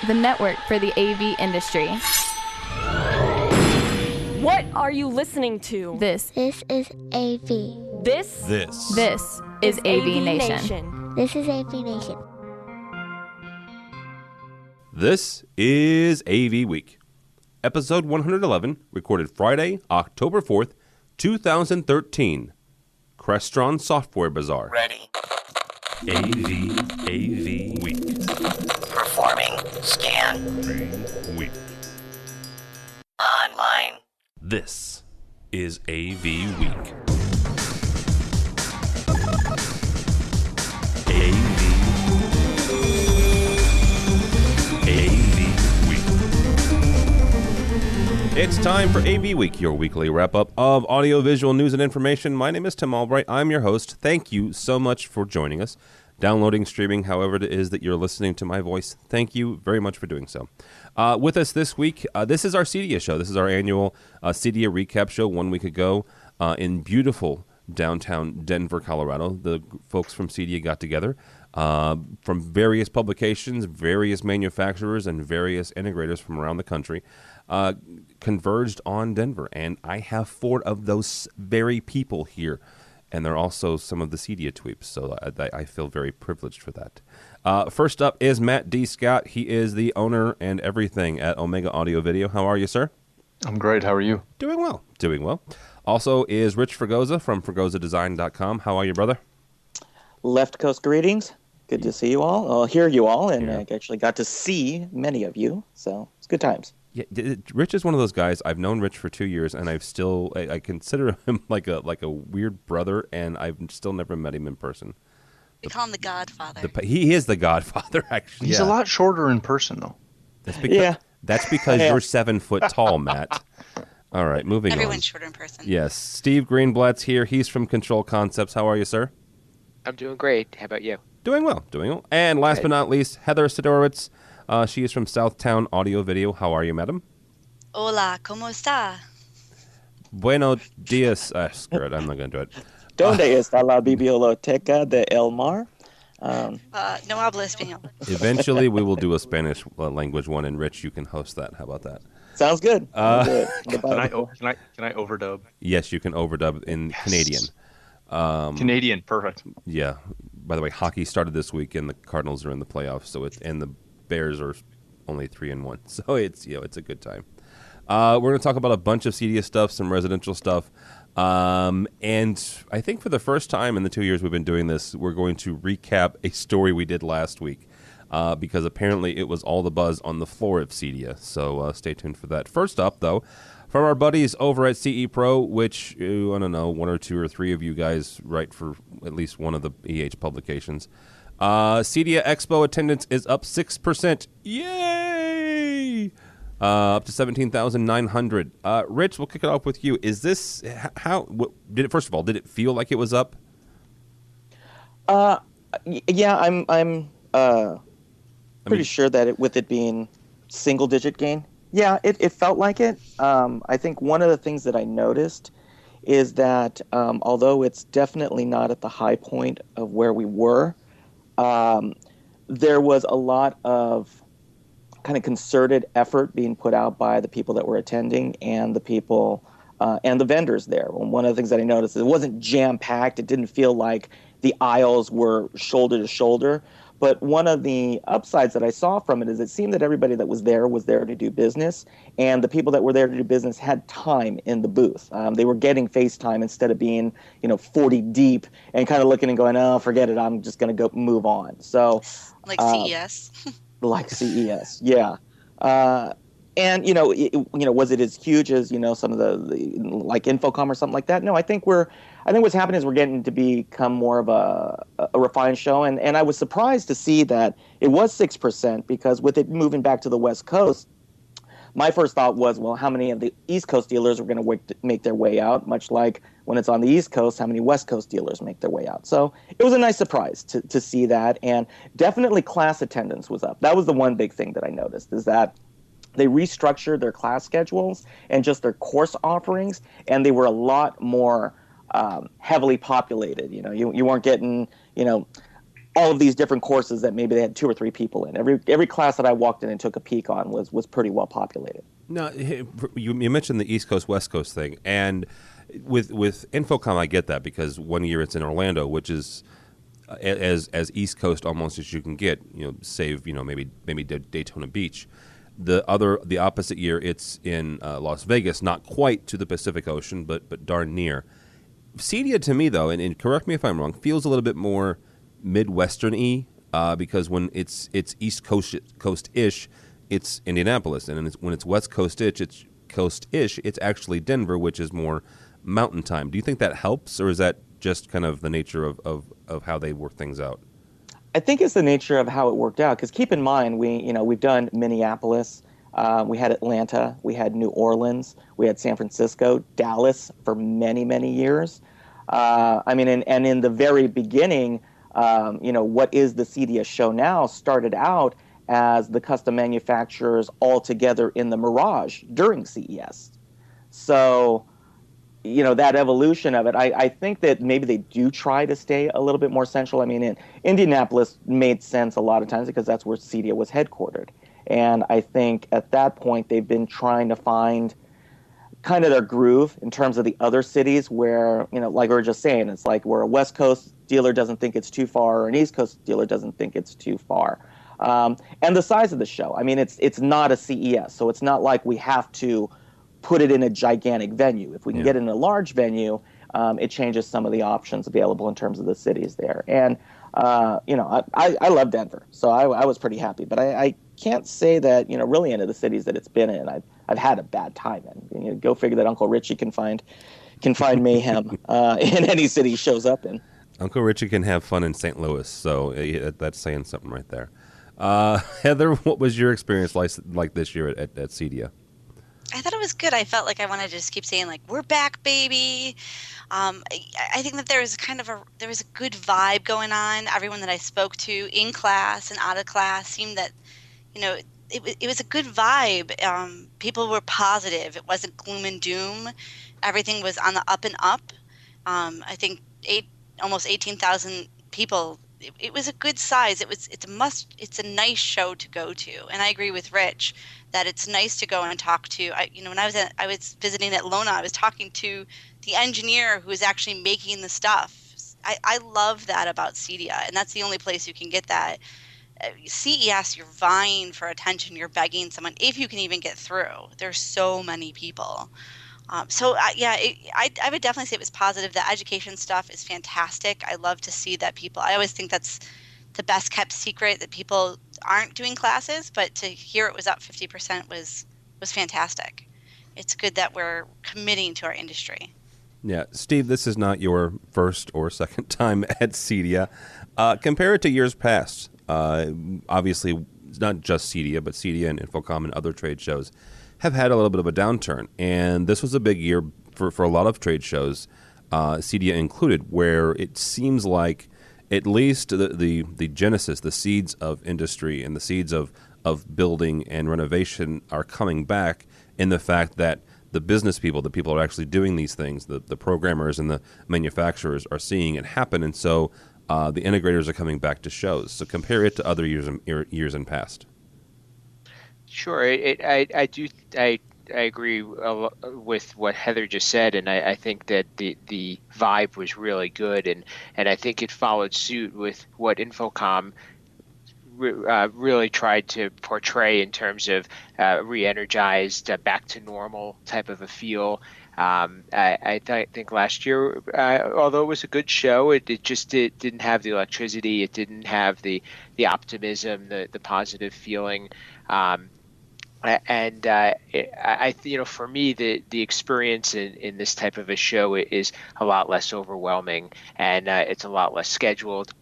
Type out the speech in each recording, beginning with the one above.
the network for the AV industry. What are you listening to? This is AV. This is AVNation. This is AVNation. This is AVWeek, episode 111, recorded Friday, October 4th, 2013. Crestron Software Bazaar. Ready. AVWeek. Performing. Scan. Week. Online. This is AVWeek. It's time for AV Week, your weekly wrap-up of audiovisual news and information. My name is Tim Albright. I'm your host. Thank you so much for joining us, downloading, streaming, however it is that you're listening to my voice. Thank you very much for doing so. With us this week, this is our CEDIA show. This is our annual CEDIA recap show 1 week ago in beautiful downtown Denver, Colorado. The folks from CEDIA got together from various publications, various manufacturers, and various integrators from around the country. Converged on Denver, and I have 4 of those very people here, and they're also some of the CEDIA tweeps, so I feel very privileged for that. First up is Matt D. Scott. He is the owner and everything at Omega Audio Video. How are you, sir? I'm great. How are you? Doing well. Doing well. Also is Rich Fregosa from FregosaDesign.com. How are you, brother? Left Coast greetings. Good to see you all. I'll hear you all, and I actually got to see many of you, so it's good times. Yeah, Rich is one of those guys. I've known Rich for 2 years, and I consider him like a weird brother, and I've still never met him in person. We call him the Godfather. He is the Godfather, actually. He's a lot shorter in person, though. That's because you're 7 foot tall, Matt. All right, moving on. Everyone's shorter in person. Yes, Steve Greenblatt's here. He's from Control Concepts. How are you, sir? I'm doing great. How about you? Doing well. And last but not least, Heather Sidorowicz. She is from Southtown Audio Video. How are you, madam? Hola, ¿cómo está? Bueno dias. Screw it, I'm not going to do it. ¿Dónde está la biblioteca de El Mar? No hablo español. Eventually, we will do a Spanish language one, and Rich, you can host that. How about that? Sounds good. Can I overdub? Yes, you can overdub in Canadian. Canadian, perfect. Yeah. By the way, hockey started this week, and the Cardinals are in the playoffs, and the Bears are only 3-1, so it's a good time. We're going to talk about a bunch of CEDIA stuff, some residential stuff, and I think for the first time in the 2 years we've been doing this, we're going to recap a story we did last week because apparently it was all the buzz on the floor of CEDIA. So stay tuned for that. First up, though, from our buddies over at CE Pro, which I don't know, 1 or 2 or 3 of you guys write for at least one of the EH publications. CEDIA Expo attendance is up 6%. Yay! Up to 17,900. Rich, we'll kick it off with you. Is this first of all, did it feel like it was up? Yeah, I'm pretty sure that with it being single-digit gain, yeah, it felt like it. I think one of the things that I noticed is that although it's definitely not at the high point of where we were, there was a lot of kind of concerted effort being put out by the people that were attending and the people and the vendors there. One of the things that I noticed is it wasn't jam-packed. It didn't feel like the aisles were shoulder to shoulder. But one of the upsides that I saw from it is it seemed that everybody that was there to do business, and the people that were there to do business had time in the booth. They were getting face time instead of being, 40 deep and kind of looking and going, oh, forget it, I'm just going to go move on. So, like CES. Like CES, yeah. And was it as huge as some of the like Infocom or something like that? No, I think what's happening is we're getting to become more of a refined show, and I was surprised to see that it was 6% because with it moving back to the West Coast, my first thought was, well, how many of the East Coast dealers are going to make their way out? Much like when it's on the East Coast, how many West Coast dealers make their way out? So it was a nice surprise to see that, and definitely class attendance was up. That was the one big thing that I noticed is that they restructured their class schedules and just their course offerings, and they were a lot more heavily populated. You weren't getting, all of these different courses that maybe they had 2 or 3 people in. Every class that I walked in and took a peek on was pretty well populated. Now, you mentioned the East Coast West Coast thing, and with Infocom, I get that because one year it's in Orlando, which is as East Coast almost as you can get. Save maybe Daytona Beach. The opposite year it's in Las Vegas, not quite to the Pacific Ocean, but darn near. CEDIA to me though, and correct me if I'm wrong, feels a little bit more Midwestern-y because when it's East Coast-ish, it's Indianapolis, and when it's West Coast-ish, it's actually Denver, which is more mountain time. Do you think that helps, or is that just kind of the nature of how they work things out? I think it's the nature of how it worked out, because keep in mind, we've done Minneapolis, we had Atlanta, we had New Orleans, we had San Francisco, Dallas for many, many years. And in the very beginning, what is the CEDIA show now started out as the custom manufacturers all together in the Mirage during CES. So, that evolution of it, I think that maybe they do try to stay a little bit more central. I mean, in Indianapolis made sense a lot of times because that's where CEDIA was headquartered. And I think at that point they've been trying to find kind of their groove in terms of the other cities where, like we were just saying, it's like where a West Coast dealer doesn't think it's too far or an East Coast dealer doesn't think it's too far. And the size of the show, I mean, it's not a CES, so it's not like we have to put it in a gigantic venue. If we can get it in a large venue, it changes some of the options available in terms of the cities there. And, I love Denver, so I was pretty happy. But I can't say that, really any of the cities that it's been in, I've had a bad time in. Go figure that Uncle Richie can find mayhem in any city he shows up in. Uncle Richie can have fun in St. Louis, so that's saying something right there. Heather, what was your experience like this year at CEDIA? I thought it was good. I felt like I wanted to just keep saying, like, we're back, baby. I think that there was a good vibe going on. Everyone that I spoke to in class and out of class seemed that, it was a good vibe. People were positive. It wasn't gloom and doom. Everything was on the up and up. I think almost 18,000 people. It was a good size. It's a nice show to go to. And I agree with Rich that it's nice to go and talk to. When I was visiting at Lona, I was talking to the engineer who was actually making the stuff. I love that about CEDIA, and that's the only place you can get that. CES, you're vying for attention. You're begging someone, if you can even get through. There's so many people. I would definitely say it was positive. The education stuff is fantastic. I love to see that people, I always think that's the best kept secret, that people aren't doing classes, but to hear it was up 50% was fantastic. It's good that we're committing to our industry. Yeah. Steve, this is not your first or second time at CEDIA. Compare it to years past. Obviously, it's not just CEDIA, but CEDIA and Infocom and other trade shows have had a little bit of a downturn. And this was a big year for a lot of trade shows, CEDIA included, where it seems like at least the genesis, the seeds of industry and the seeds of building and renovation are coming back in the fact that the business people, the people who are actually doing these things, the programmers and the manufacturers are seeing it happen. And so the integrators are coming back to shows. So compare it to other years in past. Sure, I agree with what Heather just said, and I think that the vibe was really good, and I think it followed suit with what Infocom really tried to portray in terms of re-energized, back to normal type of a feel. I think last year, although it was a good show, it didn't have the electricity, it didn't have the optimism, the positive feeling. For me, the experience in this type of a show is a lot less overwhelming, and it's a lot less scheduled.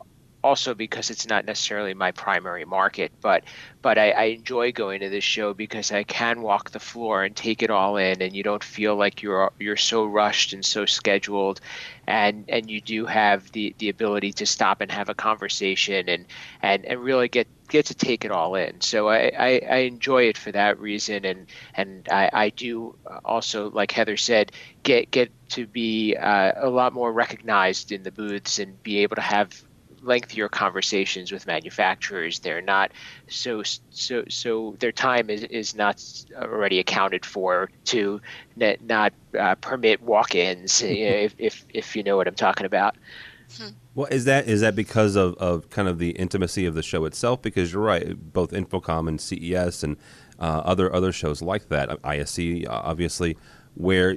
Also because it's not necessarily my primary market, but I enjoy going to this show because I can walk the floor and take it all in, and you don't feel like you're so rushed and so scheduled, and you do have the ability to stop and have a conversation and really get to take it all in. So I enjoy it for that reason, and I do also, like Heather said, get to be a lot more recognized in the booths and be able to have lengthier conversations with manufacturers. They're not so their time is not already accounted for to not permit walk-ins, if you know what I'm talking about. Well, is that because of kind of the intimacy of the show itself? Because you're right, both Infocom and CES and other shows like that, ISC obviously, where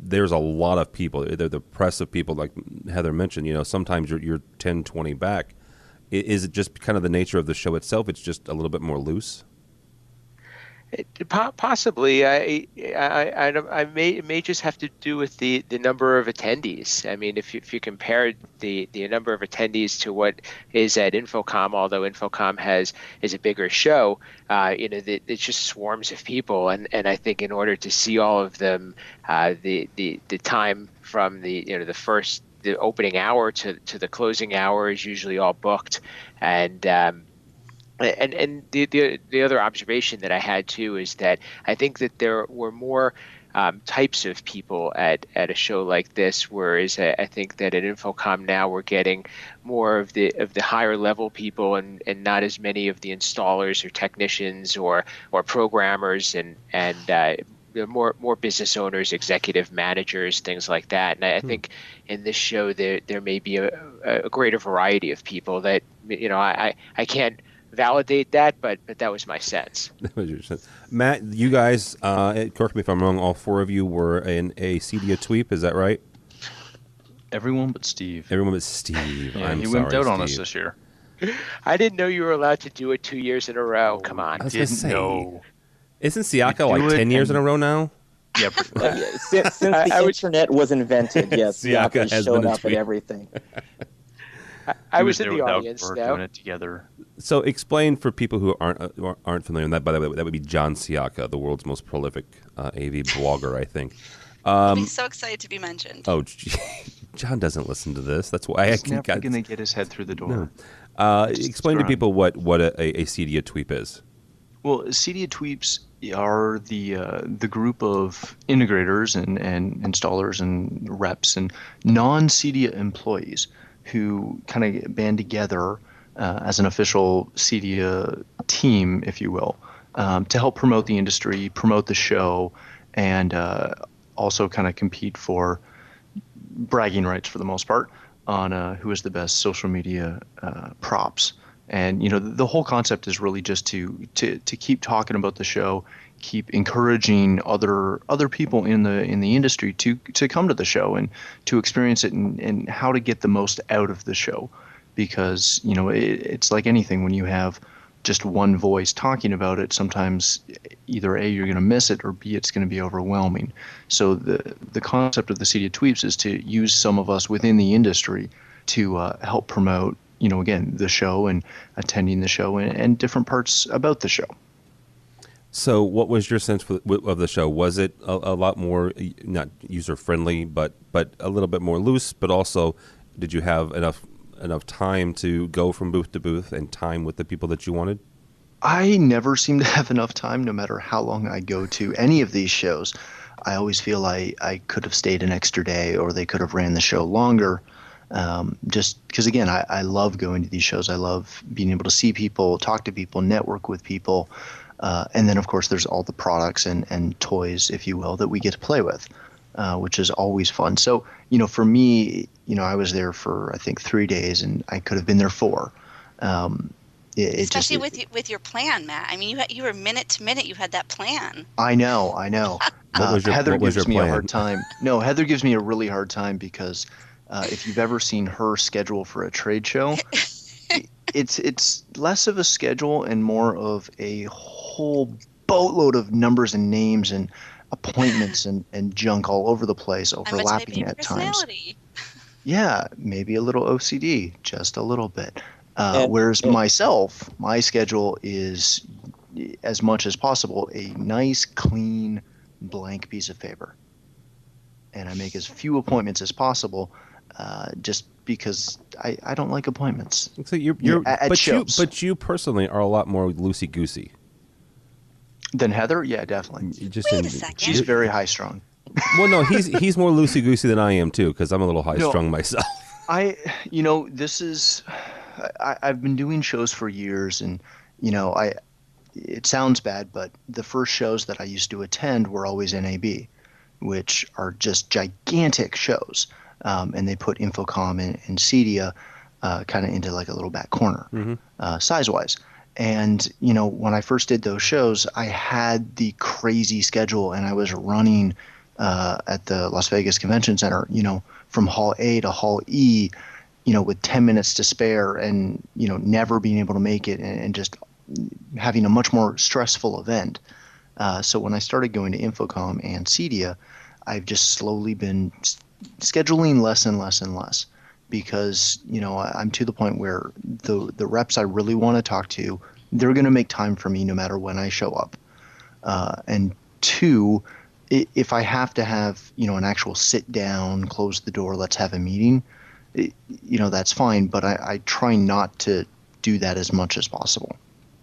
there's a lot of people. The press of people, like Heather mentioned, sometimes you're 10, 20 back. Is it just kind of the nature of the show itself? It's just a little bit more loose? Possibly. It may just have to do with the number of attendees. I mean, if you compare the number of attendees to what is at Infocom, although Infocom is a bigger show, it's just swarms of people, and I think in order to see all of them, the time from the opening hour to the closing hour is usually all booked, and the other observation that I had too is that I think that there were more types of people at a show like this, whereas I think that at Infocom now we're getting more of the higher level people and not as many of the installers or technicians or programmers and more business owners, executive managers, things like that. And I think in this show there may be a greater variety of people that I can't validate that, but that was my sense. That was your sense. Matt, you guys, correct me if I'm wrong, all four of you were in a CEDIA tweep, is that right? Everyone but Steve. Everyone but Steve. Yeah, I'm he sorry, wimped out on Steve. us this year. I didn't know you were allowed to do it 2 years in a row. Come on. I was going to say, know. Isn't Siaka like 10 years in a row now? Yeah, pretty much. Since the internet was invented, yes, Siaka has showed been a up at tweet. everything. I was there in the without audience, We're though. doing it together. So explain for people who aren't familiar, and that, by the way, that would be John Siaka, the world's most prolific AV blogger, I think. I'll be so excited to be mentioned. Oh, John doesn't listen to this. That's why He's never going to get his head through the door. No. Explain to people what a CEDIA tweep is. Well, CEDIA tweeps are the group of integrators and installers and reps and non-CEDIA employees who kind of band together as an official CEDIA team, if you will, to help promote the industry, promote the show, and also kind of compete for bragging rights for the most part on who is the best social media props. And the whole concept is really just to keep talking about the show, keep encouraging other people in the industry to come to the show and to experience it and how to get the most out of the show, because it's like anything. When you have just one voice talking about it, sometimes either A, you're going to miss it, or B, it's going to be overwhelming. So the concept of the CEDIA tweeps is to use some of us within the industry to help promote again, the show and attending the show and different parts about the show. So what was your sense of the show? Was it a lot more, not user-friendly, but a little bit more loose, but also did you have enough time to go from booth to booth and time with the people that you wanted? I never seem to have enough time, no matter how long I go to any of these shows. I always feel I could have stayed an extra day, or they could have ran the show longer. Just because, again, I love going to these shows. I love being able to see people, talk to people, network with people. And then, of course, there's all the products and toys, if you will, that we get to play with, which is always fun. So, for me, I was there for, I think, 3 days, and I could have been there 4. Especially with your plan, Matt. I mean, you were minute to minute. You had that plan. I know. Heather gives me a plan? hard time. No, Heather gives me a really hard time because if you've ever seen her schedule for a trade show, it's less of a schedule and more of a whole boatload of numbers and names and appointments and junk all over the place, overlapping at times. Yeah, maybe a little OCD, just a little bit. Whereas myself, my schedule is, as much as possible, a nice, clean, blank piece of paper. And I make as few appointments as possible, just because I don't like appointments. So but you personally are a lot more loosey-goosey. Than Heather? Yeah, definitely. Wait a second. She's very high-strung. Well, no, he's more loosey-goosey than I am, too, because I'm a little high-strung myself. This is, I've been doing shows for years, and it sounds bad, but the first shows that I used to attend were always NAB, which are just gigantic shows, and they put Infocom and CEDIA kind of into like a little back corner, size-wise. And when I first did those shows, I had the crazy schedule, and I was running at the Las Vegas Convention Center, from Hall A to Hall E, with 10 minutes to spare, and never being able to make it, and just having a much more stressful event. So when I started going to Infocom and CEDIA, I've just slowly been scheduling less and less and less, because I'm to the point where the reps I really want to talk to, they're going to make time for me no matter when I show up. And two, if I have to have an actual sit down, close the door, let's have a meeting, that's fine. But I try not to do that as much as possible,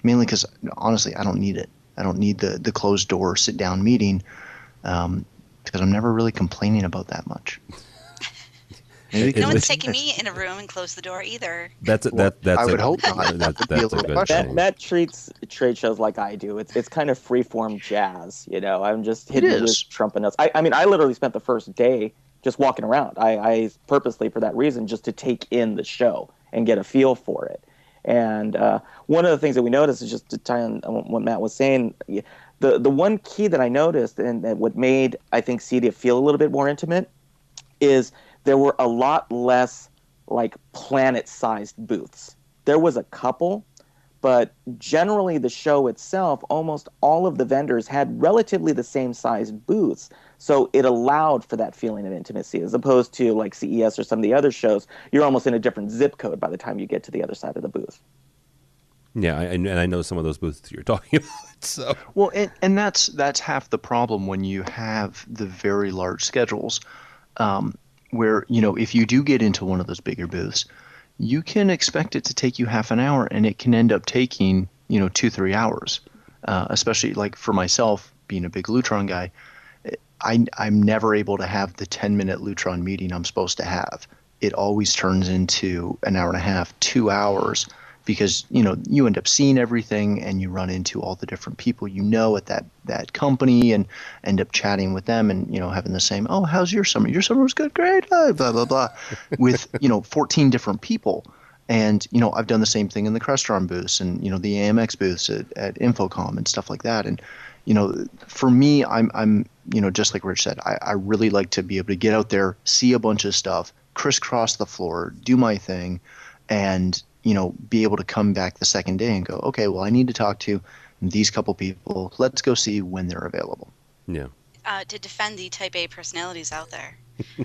mainly because honestly I don't need it. I don't need the closed door sit down meeting, because I'm never really complaining about that much. No one's taking me in a room and close the door either. I would hope not. That's a good thing. Matt treats trade shows like I do. It's kind of freeform jazz. I'm just hitting with trumpet notes. I mean, I literally spent the first day just walking around. I purposely, for that reason, just to take in the show and get a feel for it. And one of the things that we noticed is, just to tie on what Matt was saying, the one key that I noticed, and what made, I think, CEDIA feel a little bit more intimate, is there were a lot less like planet-sized booths. There was a couple, but generally the show itself, almost all of the vendors had relatively the same sized booths. So it allowed for that feeling of intimacy, as opposed to like CES or some of the other shows. You're almost in a different zip code by the time you get to the other side of the booth. Yeah, and I know some of those booths you're talking about. So well, and that's half the problem when you have the very large schedules. Where, if you do get into one of those bigger booths, you can expect it to take you half an hour, and it can end up taking, 2-3 hours. Especially like for myself, being a big Lutron guy, I'm never able to have the 10-minute Lutron meeting I'm supposed to have. It always turns into an hour and a half, 2 hours, because, you end up seeing everything, and you run into all the different people at that company, and end up chatting with them, and, having the same, oh, how's your summer? Your summer was good, great, blah, blah, blah, with, 14 different people. And, I've done the same thing in the Crestron booths and, the AMX booths at Infocom and stuff like that. And, for me, I'm just like Rich said, I really like to be able to get out there, see a bunch of stuff, crisscross the floor, do my thing, and be able to come back the second day and go, okay, well, I need to talk to these couple people. Let's go see when they're available. Yeah. To defend the Type A personalities out there.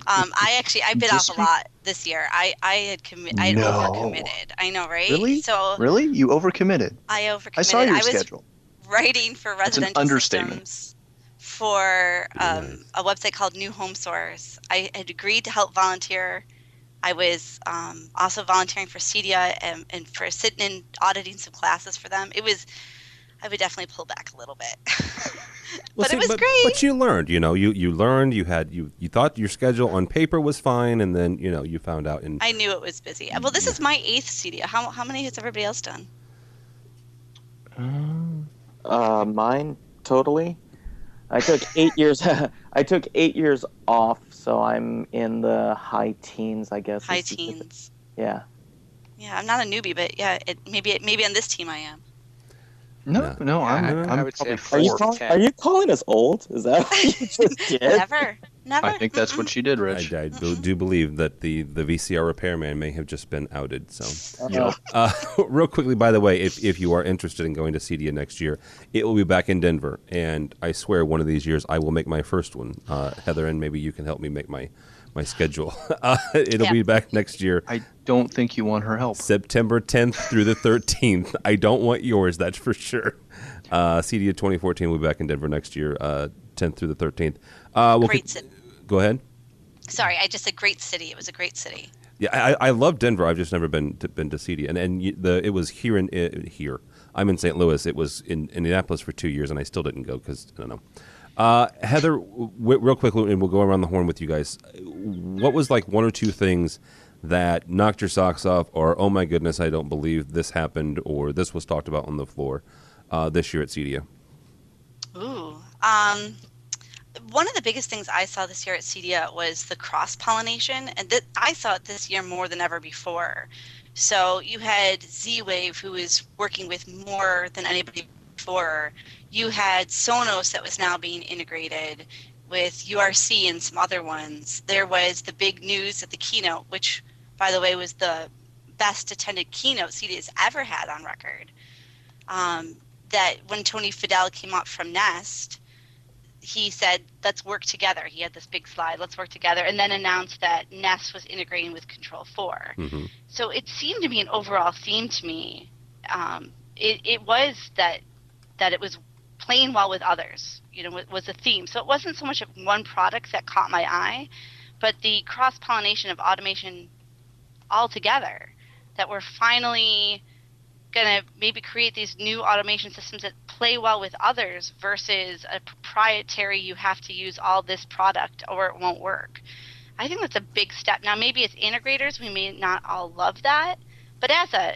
I bit off a lot this year. I had overcommitted. I know, right? Really? Really? You overcommitted? I overcommitted. I saw your schedule. Writing for residential understatement. systems for a website called New Home Source. I had agreed to help volunteer. I was also volunteering for CEDIA and for sitting and auditing some classes for them. I would definitely pull back a little bit. But it was great. But you learned, you learned, you thought your schedule on paper was fine, and then, you found out. I knew it was busy. Well, this is my 8th CEDIA. How many has everybody else done? Mine, totally. I took 8 years. I took 8 years off, so I'm in the high teens, I guess. High teens. Yeah. Yeah, I'm not a newbie, but yeah, maybe on this team I am. No, I would say say are you calling us old? Is that what you just did? Never. I think that's what she did, Rich. I do believe that the VCR repairman may have just been outed. So, real quickly, by the way, if you are interested in going to CEDIA next year, it will be back in Denver, and I swear one of these years I will make my first one. Heather, and maybe you can help me make my schedule. It'll be back next year. I don't think you want her help. September 10th through the 13th. I don't want yours, that's for sure. CEDIA 2014 will be back in Denver next year, 10th through the 13th. Great city. Go ahead. Sorry, I just said great city. It was a great city. Yeah, I love Denver. I've just never been to CEDIA, and it was here. I'm in St. Louis. It was in Indianapolis for 2 years, and I still didn't go because I don't know. Heather, real quickly, and we'll go around the horn with you guys. What was like one or two things that knocked your socks off, or oh my goodness, I don't believe this happened, or this was talked about on the floor this year at CEDIA? Ooh. One of the biggest things I saw this year at CEDIA was the cross-pollination, and I saw it this year more than ever before. So you had Z-Wave, who is working with more than anybody before. You had Sonos that was now being integrated with URC and some other ones. There was the big news at the keynote, which, by the way, was the best attended keynote CEDIA has ever had on record. That when Tony Fidel came up from Nest, he said, let's work together. He had this big slide, let's work together, and then announced that Nest was integrating with Control 4. Mm-hmm. So it seemed to be an overall theme to me. It was that it was playing well with others, was a theme. So it wasn't so much of one product that caught my eye, but the cross-pollination of automation altogether, that we're finally going to maybe create these new automation systems that play well with others versus a proprietary, you have to use all this product or it won't work. I think that's a big step. Now, maybe as integrators, we may not all love that, but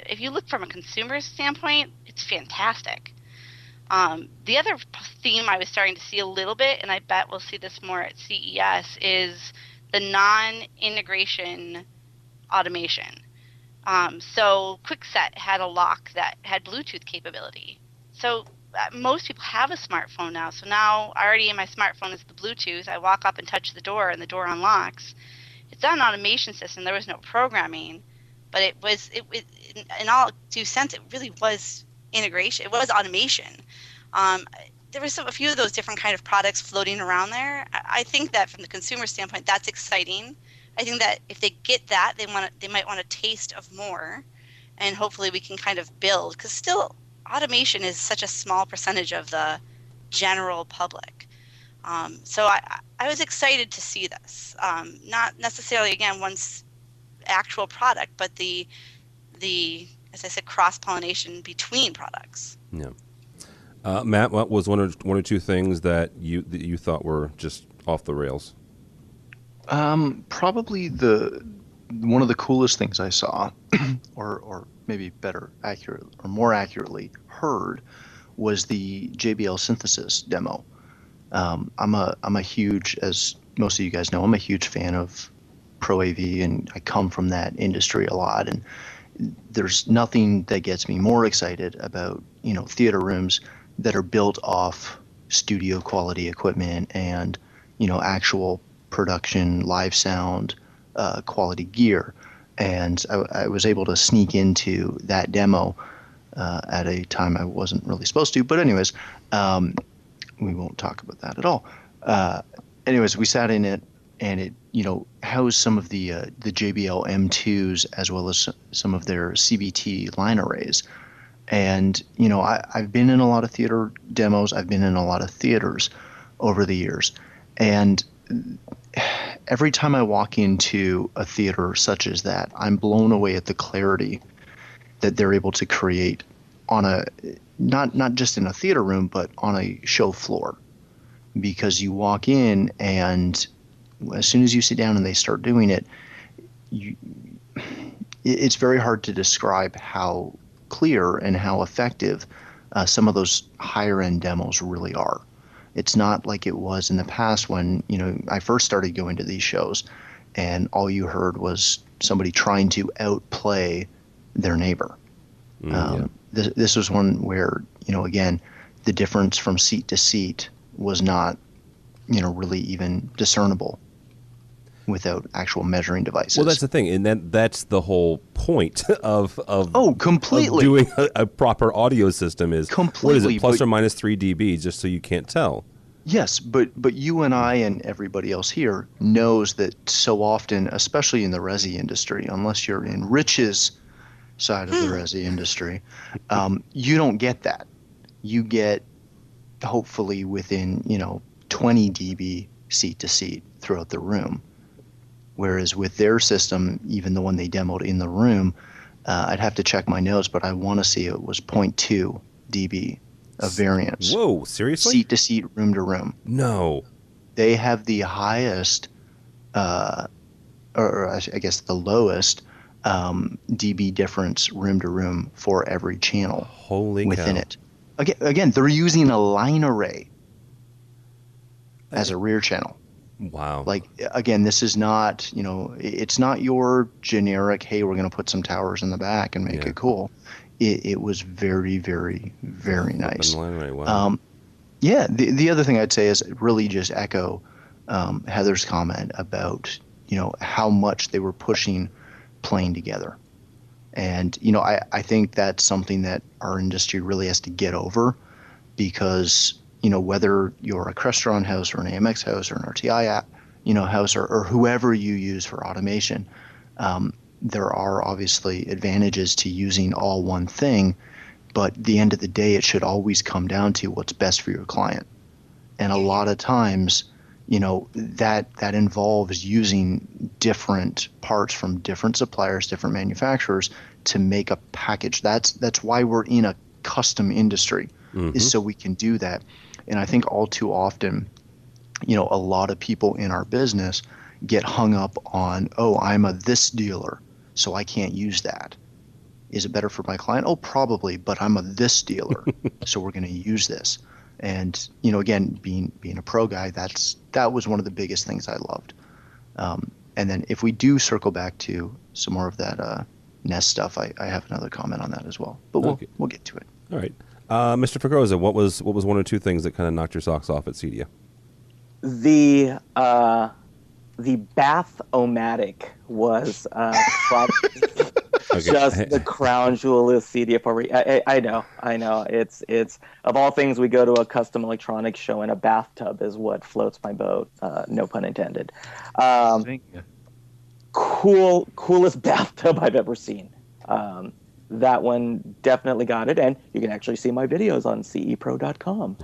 if you look from a consumer standpoint, it's fantastic. The other theme I was starting to see a little bit, and I bet we'll see this more at CES, is the non-integration automation. So QuickSet had a lock that had Bluetooth capability. So most people have a smartphone now. So now already in my smartphone is the Bluetooth. I walk up and touch the door and the door unlocks. It's not an automation system. There was no programming, but it in all due sense, it really was integration. It was automation. There was a few of those different kind of products floating around there. I think that from the consumer standpoint, that's exciting. I think that if they get that, they might want a taste of more, and hopefully we can kind of build, because still automation is such a small percentage of the general public. So I was excited to see this. Not necessarily, again, one's actual product, but the as I said, cross-pollination between products. Yeah. Matt, what was one or two things that you thought were just off the rails? Probably one of the coolest things I saw, or maybe more accurately heard, was the JBL Synthesis demo. I'm a huge, as most of you guys know, I'm a huge fan of Pro AV, and I come from that industry a lot. And there's nothing that gets me more excited about theater rooms that are built off studio quality equipment and actual production, live sound, quality gear. And I was able to sneak into that demo at a time I wasn't really supposed to. But anyways, we won't talk about that at all. Anyways, we sat in it, and it housed some of the JBL M2s as well as some of their CBT line arrays. And I've been in a lot of theater demos. I've been in a lot of theaters over the years, and every time I walk into a theater such as that, I'm blown away at the clarity that they're able to create on a not just in a theater room, but on a show floor. Because you walk in, and as soon as you sit down and they start doing it, it's very hard to describe how clear and how effective some of those higher end demos really are. It's not like it was in the past when I first started going to these shows, and all you heard was somebody trying to outplay their neighbor. This was one where again, the difference from seat to seat was not really even discernible without actual measuring devices. Well, that's the thing, and that's the whole point of completely of doing a proper audio system is completely, what is it, plus or minus 3 dB, just so you can't tell. Yes, but you and I and everybody else here knows that so often, especially in the resi industry, unless you're in Rich's side of the resi industry, you don't get that. You get hopefully within 20 dB seat to seat throughout the room. Whereas with their system, even the one they demoed in the room, I'd have to check my notes, but I want to see it was 0.2 dB of variance. Whoa, seriously? Seat to seat, room to room. No. They have the highest or I guess the lowest dB difference room to room for every channel Holy within cow. it. Again, they're using a line array as a rear channel. Wow. Like, again, this is not, it's not your generic, hey, we're going to put some towers in the back and make it cool. It was very, very, very nice. Wow. The other thing I'd say is really just echo Heather's comment about, how much they were pushing playing together. And, I think that's something that our industry really has to get over because, whether you're a Crestron house or an AMX house or an RTI app, house or whoever you use for automation, there are obviously advantages to using all one thing, but at the end of the day, it should always come down to what's best for your client. And a lot of times, that involves using different parts from different suppliers, different manufacturers to make a package. That's why we're in a custom industry, is so we can do that. And I think all too often, a lot of people in our business get hung up on, oh, I'm a this dealer, so I can't use that. Is it better for my client? Oh, probably, but I'm a this dealer, so we're going to use this. And, again, being a pro guy, that was one of the biggest things I loved. And then if we do circle back to some more of that Nest stuff, I have another comment on that as well. But we'll get to it. All right. Mr. Figroza, what was one or two things that kind of knocked your socks off at CEDIA? The Bath-O-Matic was just the crown jewel of CEDIA for me. I know. It's of all things, we go to a custom electronics show, and a bathtub is what floats my boat. No pun intended. Coolest bathtub I've ever seen. That one definitely got it, and you can actually see my videos on cepro.com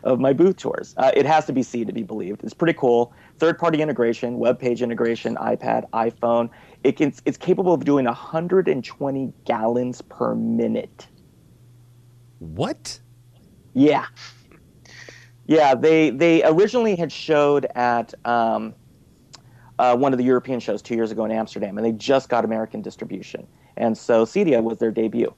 of my booth tours. It has to be C to be believed. It's pretty cool. Third-party integration, web page integration, iPad, iPhone. It's capable of doing 120 gallons per minute. What? Yeah. Yeah, they originally had showed at one of the European shows 2 years ago in Amsterdam, and they just got American distribution. And so CEDIA was their debut.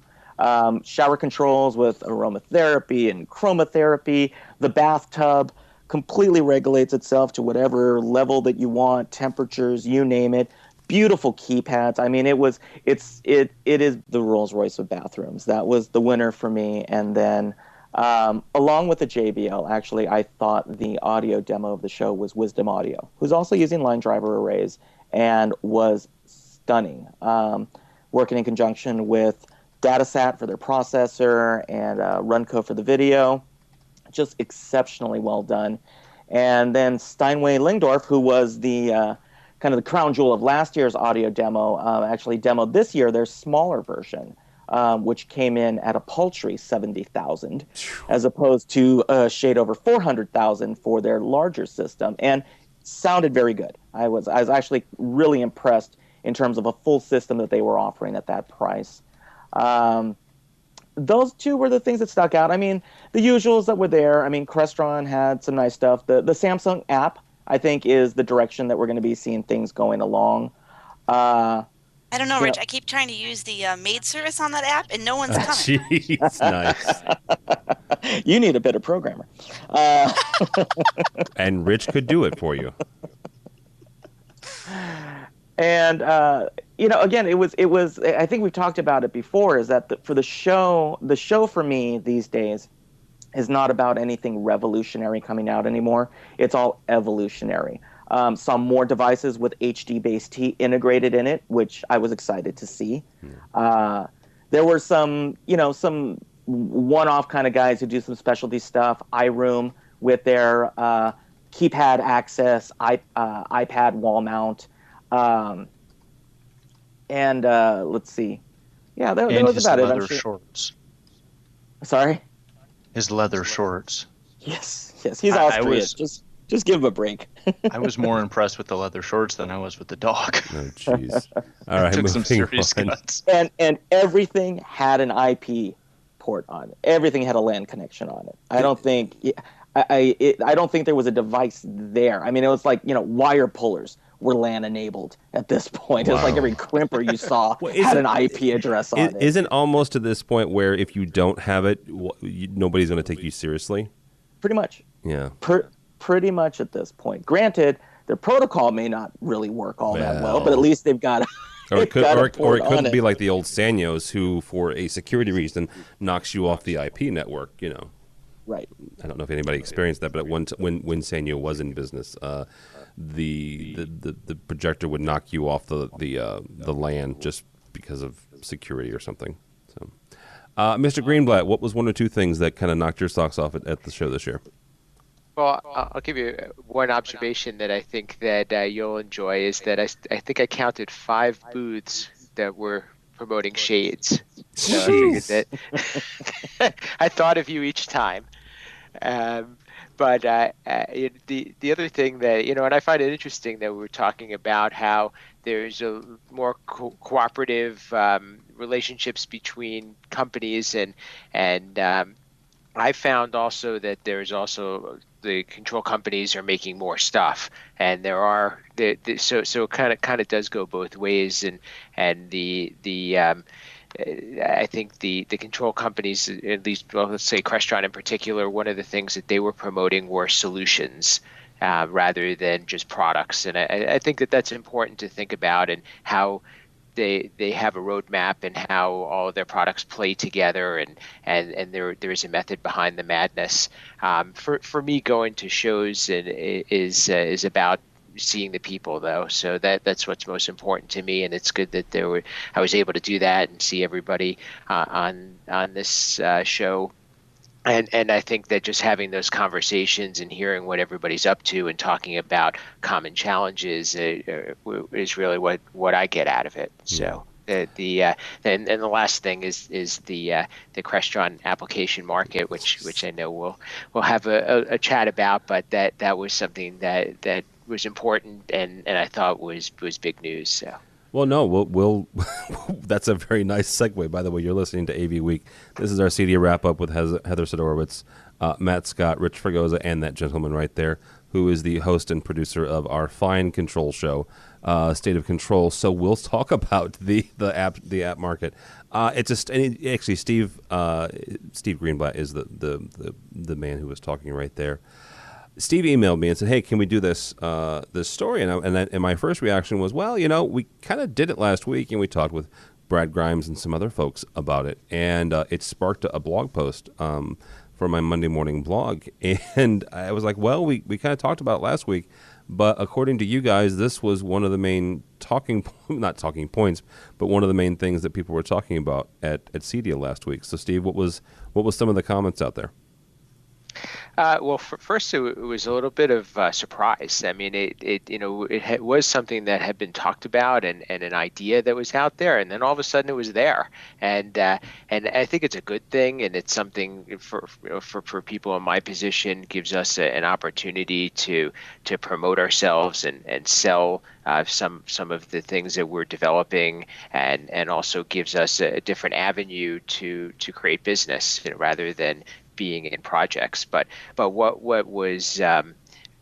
Shower controls with aromatherapy and chromotherapy. The bathtub completely regulates itself to whatever level that you want, temperatures, you name it. Beautiful keypads. I mean, it is the Rolls Royce of bathrooms. That was the winner for me. And then along with the JBL, actually, I thought the audio demo of the show was Wisdom Audio, who's also using line driver arrays and was stunning. Working in conjunction with Datasat for their processor and Runco for the video. Just exceptionally well done. And then Steinway Lingdorf, who was the kind of the crown jewel of last year's audio demo, actually demoed this year their smaller version, which came in at a paltry $70,000, as opposed to a shade over $400,000 for their larger system, and sounded very good. I was actually really impressed in terms of a full system that they were offering at that price. Those two were the things that stuck out. I mean, the usuals that were there. I mean, Crestron had some nice stuff. The Samsung app, I think, is the direction that we're going to be seeing things going along. I don't know, Rich. I keep trying to use the maid service on that app, and no one's coming. Jeez, nice. You need a better programmer. And Rich could do it for you. And again, it was. I think we've talked about it before. Is that for the show for me these days is not about anything revolutionary coming out anymore. It's all evolutionary. Some more devices with HD-based integrated in it, which I was excited to see. There were some one-off kind of guys who do some specialty stuff. iRoom with their keypad access, iPad wall mount. Let's see. Yeah, that was about it. Leather shorts. Sorry? His leather shorts. Yes. He's Austrian. Just give him a break. I was more impressed with the leather shorts than I was with the dog. Oh, jeez. All right, took some serious cuts. And everything had an IP port on it. Everything had a LAN connection on it. I don't think there was a device there. I mean, it was like wire pullers were LAN enabled at this point. Wow. It's like every crimper you saw had an IP address on it. Isn't almost to this point where if you don't have it, nobody's going to take you seriously? Pretty much. Yeah. Pretty much at this point. Granted, their protocol may not really work all that well, but at least they've got or it could be like the old Sanyos, who, for a security reason, knocks you off the IP network. Right. I don't know if anybody experienced that, but when Sanyo was in business, the projector would knock you off the LAN just because of security or something. So, Mr. Greenblatt, what was one or two things that kind of knocked your socks off at the show this year? Well, I'll give you one observation that I think that you'll enjoy is that I think I counted 5 booths that were promoting shades. So I figured that I thought of you each time. But the other thing that, and I find it interesting that we were talking about how there's a more cooperative relationships between companies, and I found also that there's also the control companies are making more stuff, and there are so it kind of does go both ways, and the I think the control companies, at least, well, let's say Crestron in particular, one of the things that they were promoting were solutions rather than just products. And I think that that's important to think about, and how they have a roadmap and how all of their products play together, and there is a method behind the madness. For me, going to shows is about seeing the people, though, so that's what's most important to me, and it's good that I was able to do that and see everybody on this show, and I think that just having those conversations and hearing what everybody's up to and talking about common challenges is really what I get out of it. So and the last thing is the Crestron application market, which I know we'll have a chat about, but that was something that was important and I thought was big news. So. Well, no, we'll that's a very nice segue. By the way, you're listening to AV Week. This is our CEDIA wrap-up with Heather Sidorowicz, Matt Scott, Rich Fregosa, and that gentleman right there, who is the host and producer of our fine control show, State of Control. So we'll talk about the app market. Actually, Steve Greenblatt is the man who was talking right there. Steve emailed me and said, "Hey, can we do this story?" And my first reaction was, "Well, we kind of did it last week, and we talked with Brad Grimes and some other folks about it, and it sparked a blog post for my Monday morning blog." And I was like, "Well, we kind of talked about it last week, but according to you guys, this was one of the main not talking points, but one of the main things that people were talking about at CEDIA last week." So, Steve, what was some of the comments out there? Well, first, it was a little bit of surprise. I mean, it was something that had been talked about and an idea that was out there, and then all of a sudden it was there. And I think it's a good thing, and it's something for people in my position, gives us an opportunity to promote ourselves and sell some of the things that we're developing, and also gives us a different avenue to create business, rather than being in projects. But what was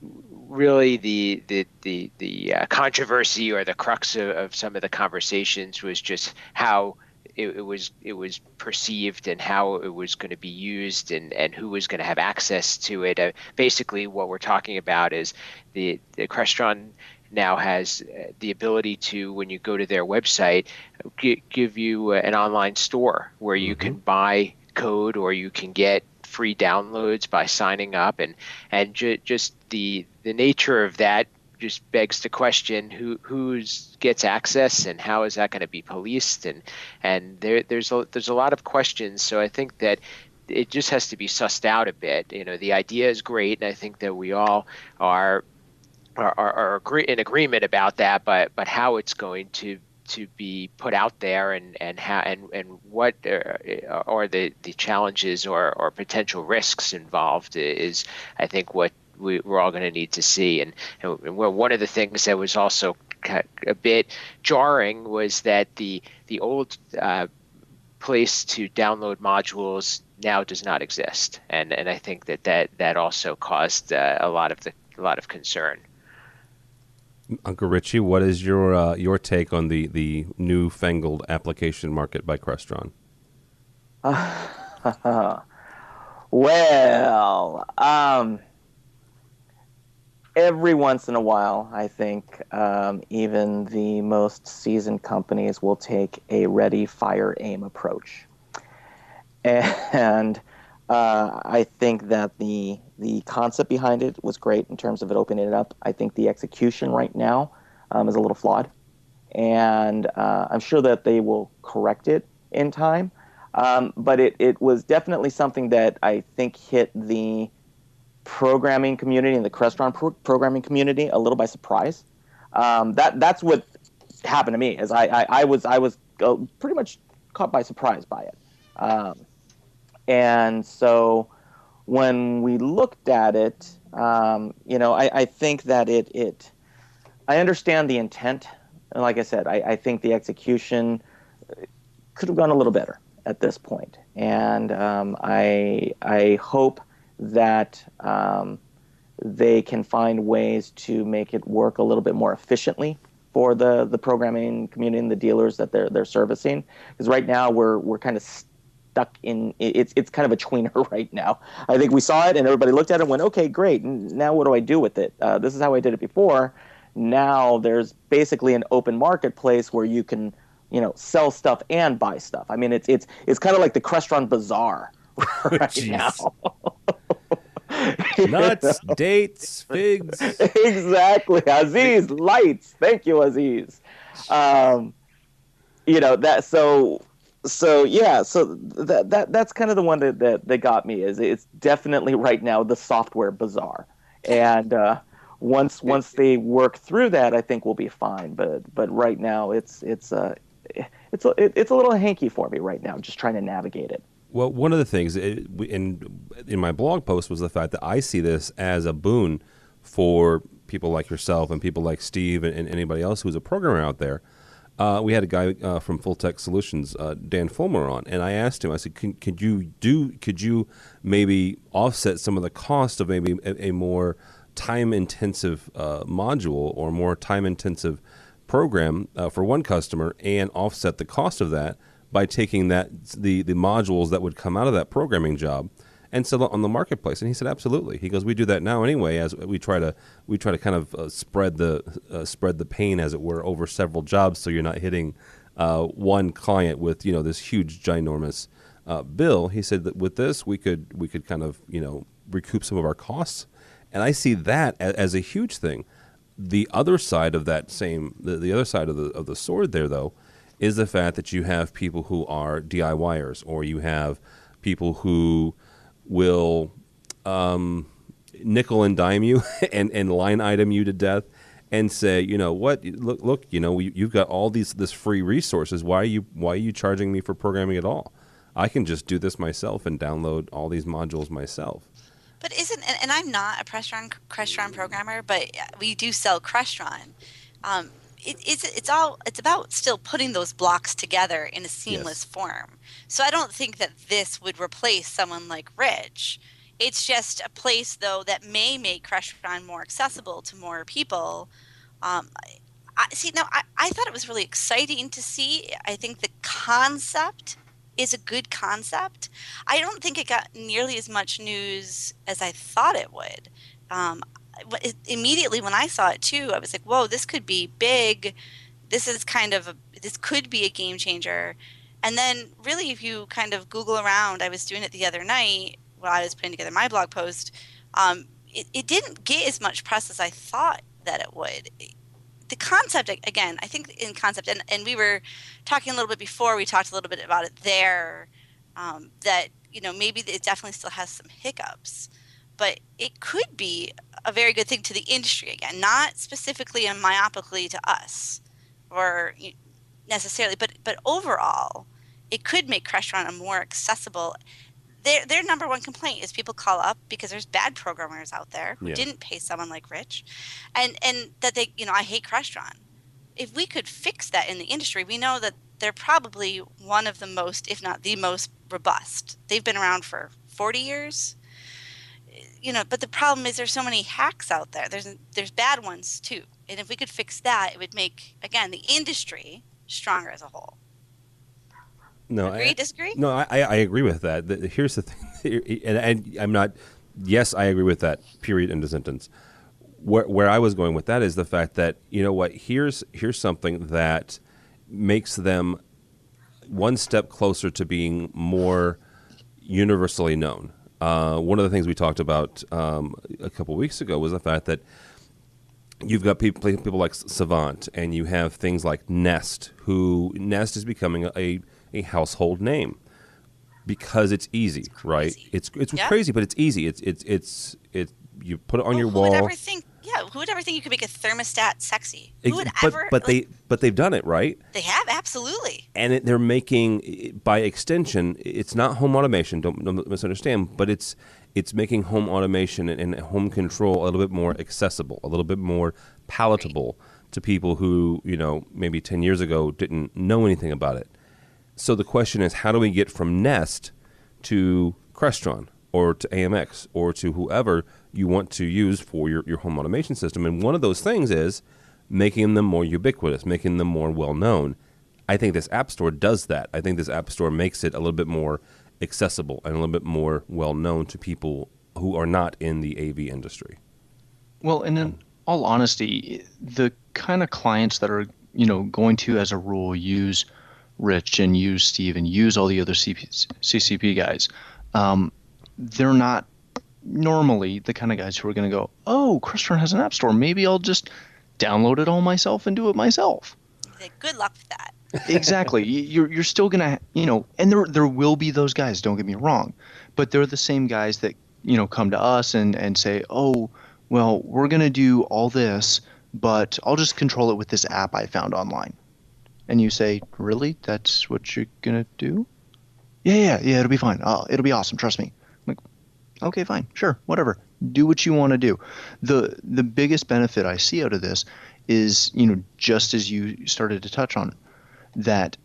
really the controversy or the crux of some of the conversations was just how it was perceived and how it was going to be used and who was going to have access to it. Basically, what we're talking about is the Crestron now has the ability to, when you go to their website, give you an online store where you can buy code or you can get free downloads by signing up, and just the nature of that just begs the question: who gets access, and how is that going to be policed? And there's a lot of questions. So I think that it just has to be sussed out a bit. The idea is great, and I think that we all are in agreement about that. But how it's going to be put out there and how and what are the challenges or potential risks involved is, I think, what we're all going to need to see. And one of the things that was also a bit jarring was that the old place to download modules now does not exist, and I think that also caused a lot of concern. Uncle Richie, what is your take on the newfangled application market by Crestron? Well, every once in a while, I think even the most seasoned companies will take a ready, fire, aim approach. And I think that the concept behind it was great in terms of it opening it up. I think the execution right now is a little flawed. And I'm sure that they will correct it in time. But it was definitely something that I think hit the programming community and the Crestron programming community a little by surprise. That's what happened to me. Is I was pretty much caught by surprise by it. And so when we looked at it, I think that I understand the intent. And like I said, I think the execution could have gone a little better at this point. And I hope that they can find ways to make it work a little bit more efficiently for the programming community and the dealers that they're servicing. Because right now we're kind of stuck in it's kind of a tweener right now. I think we saw it and everybody looked at it and went, okay, great. Now what do I do with it? This is how I did it before. Now there's basically an open marketplace where you can sell stuff and buy stuff. I mean, it's kind of like the Crestron Bazaar right now. Nuts, dates, figs. Exactly. Aziz, lights. Thank you, Aziz. That so yeah, so that's kind of the one that got me. Is it's definitely right now the software bazaar. And once they work through that, I think we'll be fine. But right now it's a little hanky for me right now, just trying to navigate it. Well, one of the things in my blog post was the fact that I see this as a boon for people like yourself and people like Steve and anybody else who's a programmer out there. We had a guy from Full Tech Solutions, Dan Fulmer, on, and I asked him. I said, "Could you maybe offset some of the cost of maybe a more time-intensive module or more time-intensive program for one customer, and offset the cost of that by taking the modules that would come out of that programming job and sell it on the marketplace?" And he said, absolutely. He goes, we do that now anyway, as we try to kind of spread the pain, as it were, over several jobs, so you're not hitting one client with this huge ginormous bill. He said that with this we could kind of recoup some of our costs, and I see that as a huge thing. The other side of that the other side of the sword there, though, is the fact that you have people who are DIYers, or you have people who will nickel and dime you and line item you to death and say, what, look, you've got all this free resources. Why are you charging me for programming at all? I can just do this myself and download all these modules myself. But and I'm not a Crestron programmer, but we do sell Crestron. It's about still putting those blocks together in a seamless form. So I don't think that this would replace someone like Rich. It's just a place, though, that may make Crestron more accessible to more people. I thought it was really exciting to see. I think the concept is a good concept. I don't think it got nearly as much news as I thought it would. Immediately when I saw it too, I was like, whoa, this could be big. This could be a game changer. And then really, if you kind of Google around, I was doing it the other night while I was putting together my blog post. It didn't get as much press as I thought that it would. The concept, again, I think in concept, and we were talking a little bit before, we talked a little bit about it there, that, maybe it definitely still has some hiccups, but it could be a very good thing to the industry, again, not specifically and myopically to us or necessarily, but overall, it could make Crestron a more accessible. Their number one complaint is people call up because there's bad programmers out there who didn't pay someone like Rich, and that they, I hate Crestron. If we could fix that in the industry, we know that they're probably one of the most, if not the most robust. They've been around for 40 years, but the problem is there's so many hacks out there. There's bad ones too, And if we could fix that, it would make, again, the industry stronger as a whole. No, Agree, disagree? No, I agree with that. Here's the thing, and I'm not. Yes, I agree with that. Period. End of sentence. Where I was going with that is the fact that, you know what? Here's something that makes them one step closer to being more universally known. One of the things we talked about a couple of weeks ago was the fact that you've got people like Savant, and you have things like Nest, who Nest is becoming a household name because it's easy, right? It's crazy, but it's easy. It's you put it on your wall. Who would ever think you could make a thermostat sexy? Who would ever? But they've done it, right? They have, absolutely. And they're making, by extension, it's not home automation. Don't misunderstand, but it's making home automation and home control a little bit more accessible, a little bit more palatable to people who, maybe 10 years ago didn't know anything about it. So the question is, how do we get from Nest to Crestron or to AMX or to whoever you want to use for your home automation system? And one of those things is making them more ubiquitous, making them more well-known. I think this App Store does that. I think this App Store makes it a little bit more accessible and a little bit more well-known to people who are not in the AV industry. Well, and in all honesty, the kind of clients that are, going to, as a rule, use Rich and use Steve and use all the other CCP guys, they're not normally the kind of guys who are going to go, oh, Crestron has an app store. Maybe I'll just download it all myself and do it myself. Good luck with that. Exactly. You're still going to, and there will be those guys, don't get me wrong, but they're the same guys that, come to us and say, oh, well, we're going to do all this, but I'll just control it with this app I found online. And you say, really? That's what you're going to do? Yeah, it'll be fine. It'll be awesome. Trust me. I'm like, okay, fine. Sure. Whatever. Do what you want to do. The biggest benefit I see out of this is, just as you started to touch on, that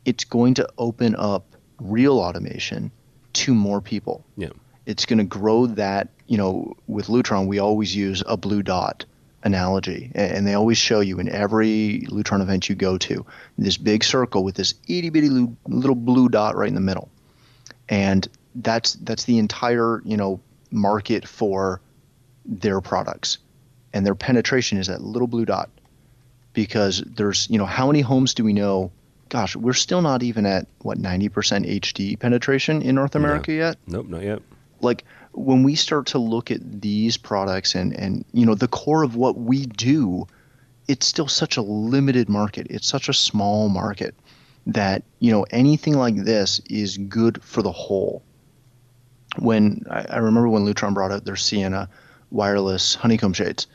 it's going to open up real automation to more people. Yeah. It's going to grow that, with Lutron, we always use a blue dot analogy, and they always show you in every Lutron event you go to this big circle with this itty bitty little blue dot right in the middle, and that's the entire market for their products, and their penetration is that little blue dot, because there's how many homes do we know? Gosh, we're still not even at 90% HD penetration in North America yet. Nope, not yet. Like, when we start to look at these products and the core of what we do, it's still such a limited market. It's such a small market that, anything like this is good for the whole. When I remember when Lutron brought out their Sienna wireless honeycomb shades,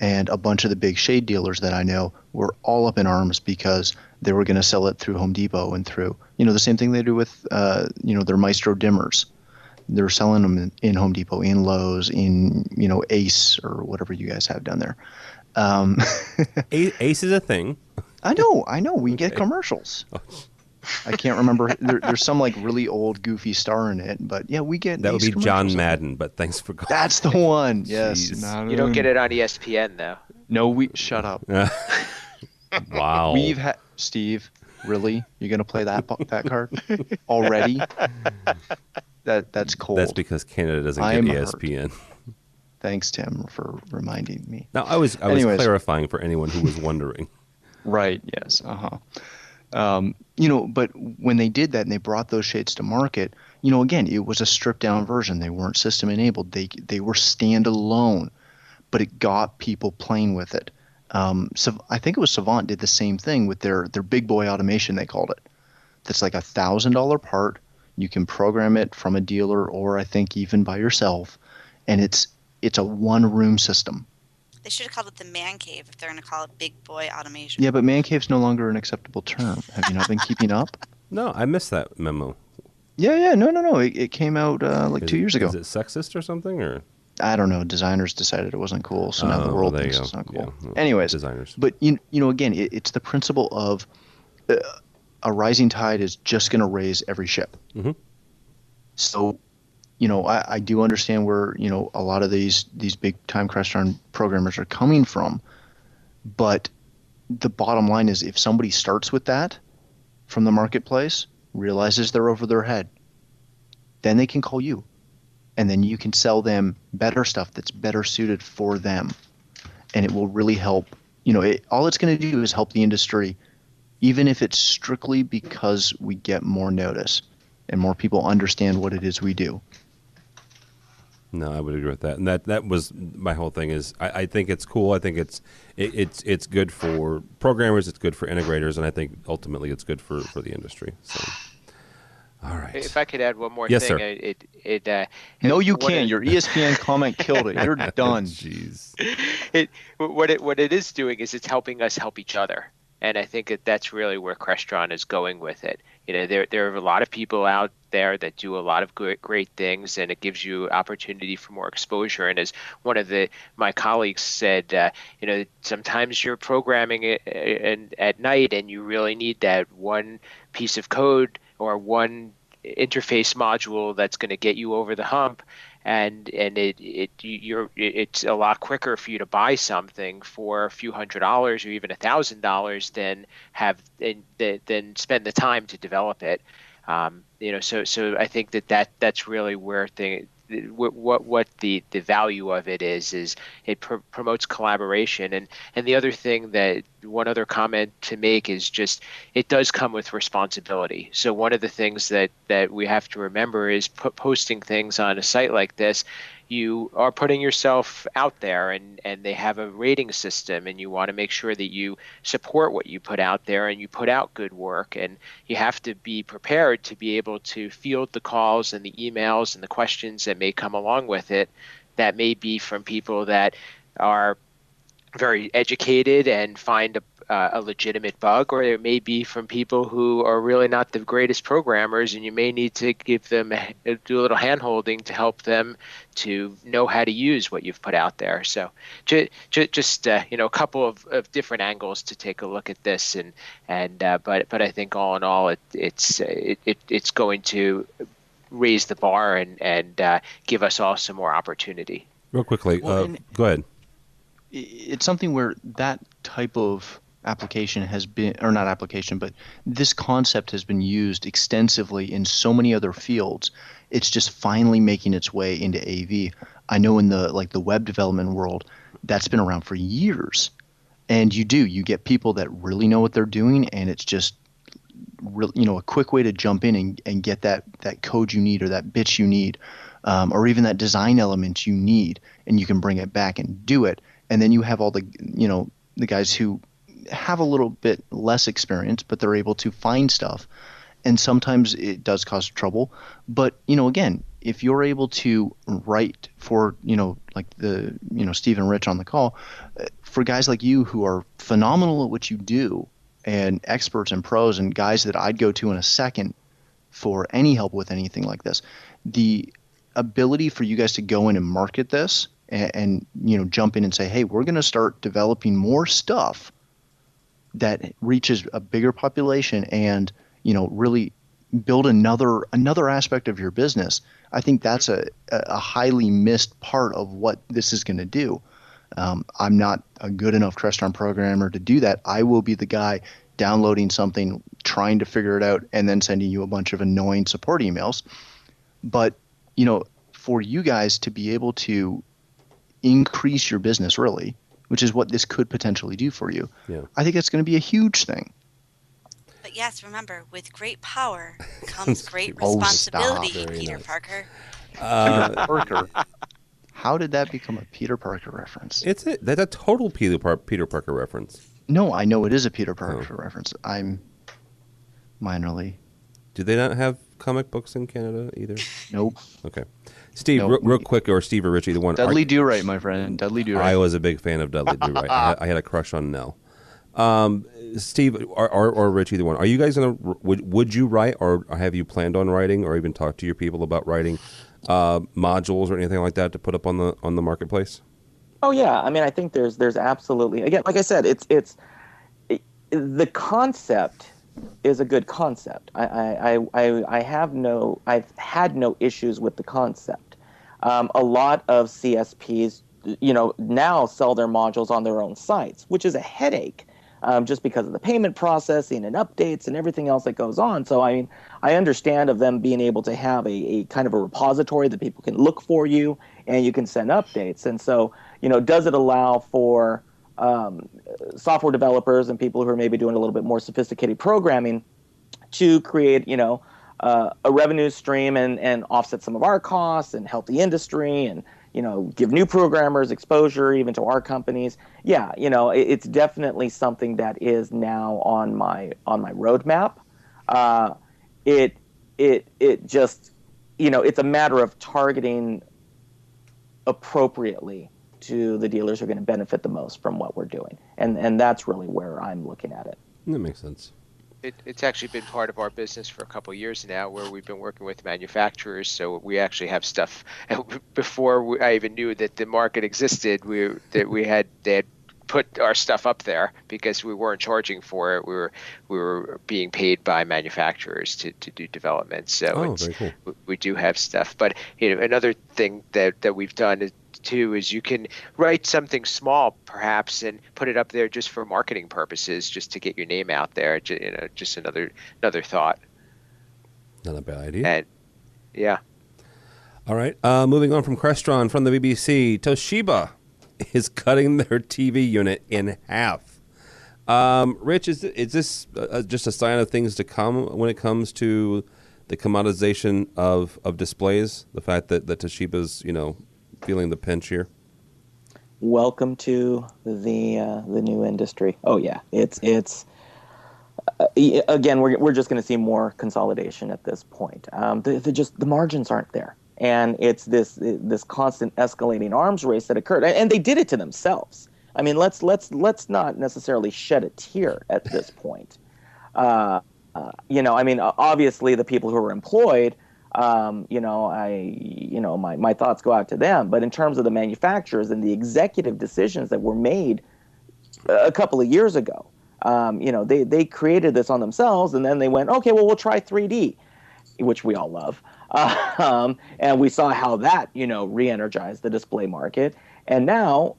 and a bunch of the big shade dealers that I know were all up in arms because they were going to sell it through Home Depot and through, the same thing they do with, their Maestro dimmers. They're selling them in Home Depot, in Lowe's, in Ace or whatever you guys have down there. Ace is a thing. I know. We get commercials. I can't remember. There's some really old goofy star in it, but yeah, we get. That would be John Madden, but thanks for calling. That's the one. Yes. You don't get it on ESPN though. No, shut up. Wow. We've had Steve. Really? You're gonna play that card already? That's cold. That's because Canada doesn't get ESPN. Thanks, Tim, for reminding me. No, I was clarifying for anyone who was wondering. Right. Yes. But when they did that and they brought those shades to market, again, it was a stripped down version. They weren't system enabled. They were standalone, but it got people playing with it. So I think it was Savant did the same thing with their big boy automation, they called it. That's like $1,000 part. You can program it from a dealer or I think even by yourself, and it's a one room system. They should have called it the man cave if they're going to call it big boy automation. Yeah, but man cave's no longer an acceptable term. Have you not been keeping up? No, I missed that memo. Yeah. No. It came out 2 years ago. Is it sexist or something, or? I don't know. Designers decided it wasn't cool, so now the world thinks it's not cool. Yeah, Anyways, designers. But again, it's the principle of a rising tide is just going to raise every ship. Mm-hmm. So, I do understand where a lot of these big time Crestron programmers are coming from, But the bottom line is, if somebody starts with that from the marketplace, realizes they're over their head, then they can call you. And then you can sell them better stuff that's better suited for them. And it will really help. All it's going to do is help the industry, even if it's strictly because we get more notice and more people understand what it is we do. No, I would agree with that, and that was my whole thing. Is I think it's cool. I think it's good for programmers. It's good for integrators, and I think ultimately it's good for the industry. So, all right. If I could add one more yes, thing, sir. No, you can't. Your ESPN comment killed it. You're done. Jeez. What it is doing is it's helping us help each other. And I think that's really where Crestron is going with it. There are a lot of people out there that do a lot of great things, and it gives you opportunity for more exposure. And as one of my colleagues said, sometimes you're programming at night, and you really need that one piece of code or one interface module that's going to get you over the hump. And it's a lot quicker for you to buy something for a few $100s or even $1,000 than spend the time to develop it. So I think that's really where what the value of it is it promotes collaboration. And the other thing, that one other comment to make, is just it does come with responsibility. So one of the things that we have to remember is posting things on a site like this, you are putting yourself out there, and they have a rating system, and you want to make sure that you support what you put out there and you put out good work, and you have to be prepared to be able to field the calls and the emails and the questions that may come along with it, that may be from people that are very educated and find a legitimate bug, or it may be from people who are really not the greatest programmers, and you may need to give them do a little hand-holding to help them to know how to use what you've put out there. So just a couple of different angles to take a look at this, but I think all in all it's going to raise the bar and give us all some more opportunity. Real quickly, go ahead. It's something where that type of application has been, or not application, but this concept has been used extensively in so many other fields. It's just finally making its way into AV. I know in the web development world, that's been around for years. And you get people that really know what they're doing, and it's just a quick way to jump in and get that code you need, or that bit you need, or even that design element you need, and you can bring it back and do it. And then you have all the guys who have a little bit less experience, but they're able to find stuff. And sometimes it does cause trouble. But, again, if you're able to write for, Steve and Rich on the call, for guys like you who are phenomenal at what you do, and experts and pros and guys that I'd go to in a second for any help with anything like this, the ability for you guys to go in and market this and jump in and say, hey, we're going to start developing more stuff that reaches a bigger population and really build another aspect of your business. I think that's a highly missed part of what this is going to do. I'm not a good enough Crestron programmer to do that. I will be the guy downloading something, trying to figure it out, and then sending you a bunch of annoying support emails. But for you guys to be able to increase your business, really, which is what this could potentially do for you, I think that's going to be a huge thing. But yes, remember, with great power comes great responsibility, Peter Parker. Peter Parker. How did that become a Peter Parker reference? That's a total Peter Parker reference. No, I know it is a Peter Parker reference. I'm minorly. Do they not have comic books in Canada either? Nope. Okay. Steve, real quick, or Steve or Rich, either one. Dudley Do-Right, my friend. Dudley Do-Right. I was a big fan of Dudley Do-Right. I had a crush on Nell. Steve or Rich, either one. Are you guys would you write, or have you planned on writing, or even talk to your people about writing modules or anything like that to put up on the marketplace? Oh yeah, I mean, I think there's absolutely, again, like I said, it's the concept is a good concept. I've had no issues with the concept. A lot of CSPs now sell their modules on their own sites, which is a headache. Just because of the payment processing and updates and everything else that goes on. So, I mean, I understand of them being able to have a kind of a repository that people can look for you and you can send updates. And so, does it allow for software developers and people who are maybe doing a little bit more sophisticated programming to create, a revenue stream and offset some of our costs and help the industry and, give new programmers exposure even to our companies. Yeah, it's definitely something that is now on my roadmap. It just, it's a matter of targeting appropriately to the dealers who are going to benefit the most from what we're doing. And that's really where I'm looking at it. That makes sense. It's actually been part of our business for a couple of years now, where we've been working with manufacturers. So we actually have stuff before I even knew that the market existed. They had put our stuff up there because we weren't charging for it. We were being paid by manufacturers to do development. So very cool. We do have stuff. But another thing that we've done too is you can write something small perhaps and put it up there just for marketing purposes, just to get your name out there. Just another thought. Not a bad idea. And yeah. All right. Moving on from Crestron, from the BBC, Toshiba is cutting their TV unit in half. Rich, is this just a sign of things to come when it comes to the commoditization of displays? The fact that Toshiba's, feeling the pinch here? Welcome to the new industry. Oh yeah, it's again we're just going to see more consolidation at this point. The margins aren't there, and it's this constant escalating arms race that occurred, and they did it to themselves. I mean, let's not necessarily shed a tear at this point. I mean, obviously the people who are employed. My thoughts go out to them. But in terms of the manufacturers and the executive decisions that were made a couple of years ago, they created this on themselves, and then they went, okay, well, we'll try 3D, which we all love. And we saw how that, re-energized the display market. And now,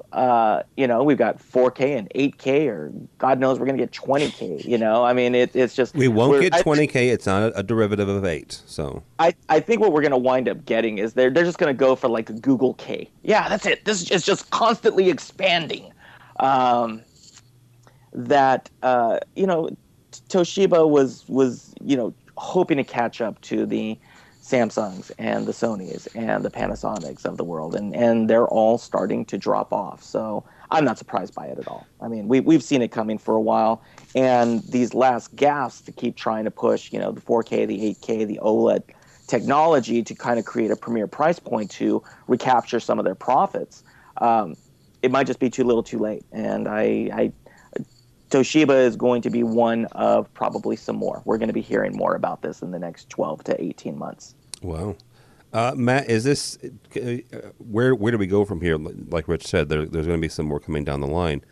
we've got 4K and 8K, or God knows we're going to get 20K. I mean, it's just we won't get 20K. It's not a derivative of 8. So I think what we're going to wind up getting is they're just going to go for like a Google K. Yeah, that's it. This is just constantly expanding. Toshiba was hoping to catch up to the Samsungs and the Sonys and the Panasonics of the world, and they're all starting to drop off. So I'm not surprised by it at all. I mean, we've seen it coming for a while, and these last gasps to keep trying to push, the 4K, the 8K, the OLED technology to kind of create a premier price point to recapture some of their profits. It might just be too little, too late, and Toshiba is going to be one of probably some more. We're going to be hearing more about this in the next 12 to 18 months. Wow. Matt, is this where do we go from here? Like Rich said, there's going to be some more coming down the line.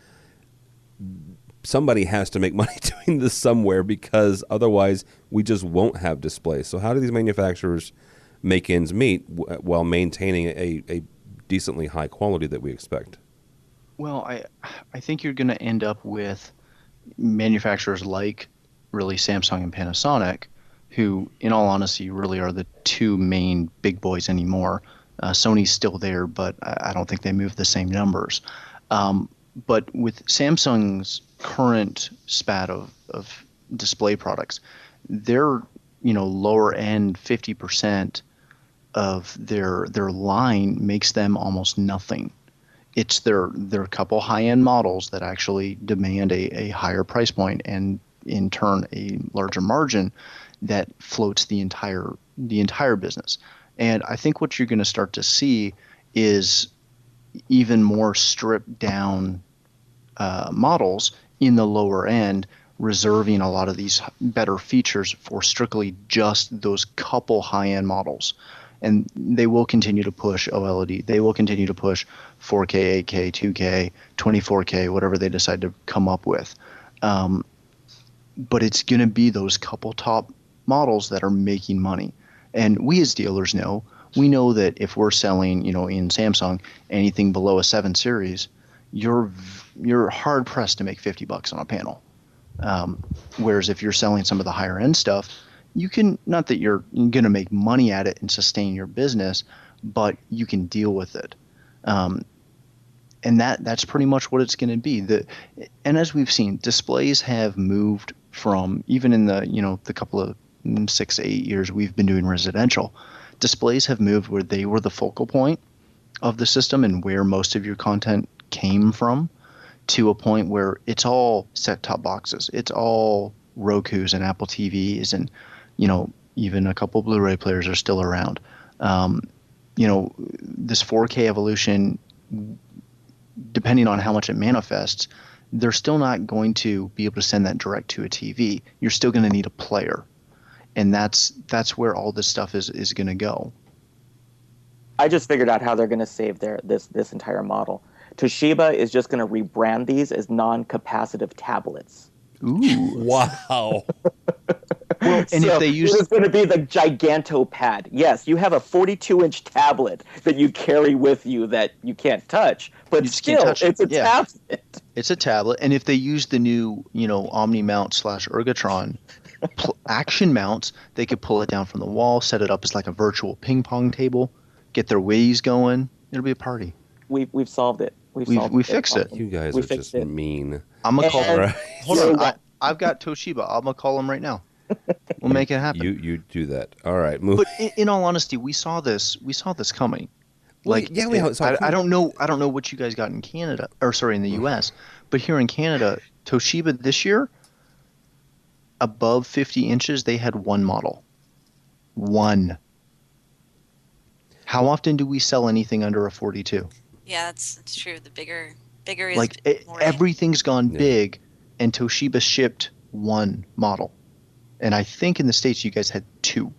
Somebody has to make money doing this somewhere, because otherwise we just won't have displays. So how do these manufacturers make ends meet while maintaining a decently high quality that we expect? Well, I think you're going to end up with manufacturers like really Samsung and Panasonic, who in all honesty really are the two main big boys anymore. Sony's still there, but I don't think they move the same numbers. But with Samsung's current spat of display products, their lower end 50% of their line makes them almost nothing. It's their couple high-end models that actually demand a higher price point, and in turn a larger margin that floats the entire business. And I think what you're going to start to see is even more stripped down models in the lower end, reserving a lot of these better features for strictly just those couple high-end models. And they will continue to push OLED. They will continue to push 4K, 8K, 2K, 24K, whatever they decide to come up with. But it's going to be those couple top models that are making money. And we as dealers know we know that if we're selling, in Samsung, anything below a 7 series, you're hard pressed to make $50 on a panel. Whereas if you're selling some of the higher end stuff, you can, not that you're going to make money at it and sustain your business, but you can deal with it. And that's pretty much what it's going to be. And as we've seen, displays have moved from, even in the couple of 6 to 8 years we've been doing residential, displays have moved where they were the focal point of the system and where most of your content came from, to a point where it's all set-top boxes. It's all Rokus and Apple TVs, and even a couple Blu-ray players are still around. This 4K evolution, depending on how much it manifests, they're still not going to be able to send that direct to a TV. You're still going to need a player, and that's where all this stuff is going to go. I just figured out how they're going to save this entire model. Toshiba is just going to rebrand these as non-capacitive tablets. Ooh! Wow. Well, and if they use, it's going to be the Gigantopad. Yes, you have a 42-inch tablet that you carry with you that you can't touch, but still, it's a tablet. It's a tablet, and if they use the new, Omni Mount / Ergotron action mounts, they could pull it down from the wall, set it up as like a virtual ping pong table, get their Wii's going. It'll be a party. We've solved it. We fixed it. You guys are just mean. I'm gonna call. Right. Hold on, I've got Toshiba. I'm gonna call them right now. We'll make it happen. You do that. All right. But in all honesty, we saw this coming. Like, I don't know what you guys got in Canada, or sorry, in the U.S. But here in Canada, Toshiba this year, above 50 inches, they had one model. One. How often do we sell anything under a 42? Yeah, that's true. The bigger is like everything's gone big, and Toshiba shipped one model, and I think in the States you guys had two.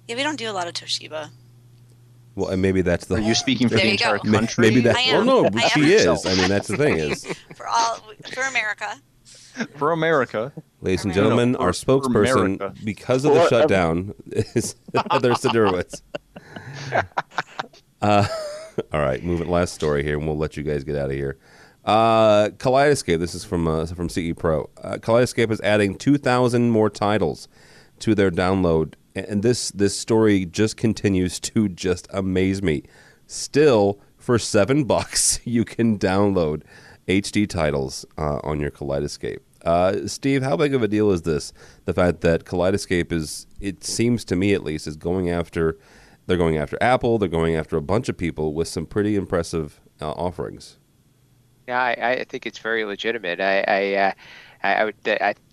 Yeah, we don't do a lot of Toshiba. Well, and maybe that's the. Are you speaking for the entire country? Maybe that's. Well, no, she is. I mean, that's the thing is. For America. For America. Ladies and gentlemen, our spokesperson, because of the shutdown, is Heather Sidorowitz. All right, moving. Last story here, and we'll let you guys get out of here. Kaleidescape. This is from CE Pro. Kaleidescape is adding 2,000 more titles to their download, and this story just continues to just amaze me. Still, for $7, you can download HD titles on your Kaleidescape. Steve, how big of a deal is this? The fact that Kaleidescape is, it seems to me at least, is going after. They're going after Apple. They're going after a bunch of people with some pretty impressive offerings. Yeah, I think it's very legitimate. I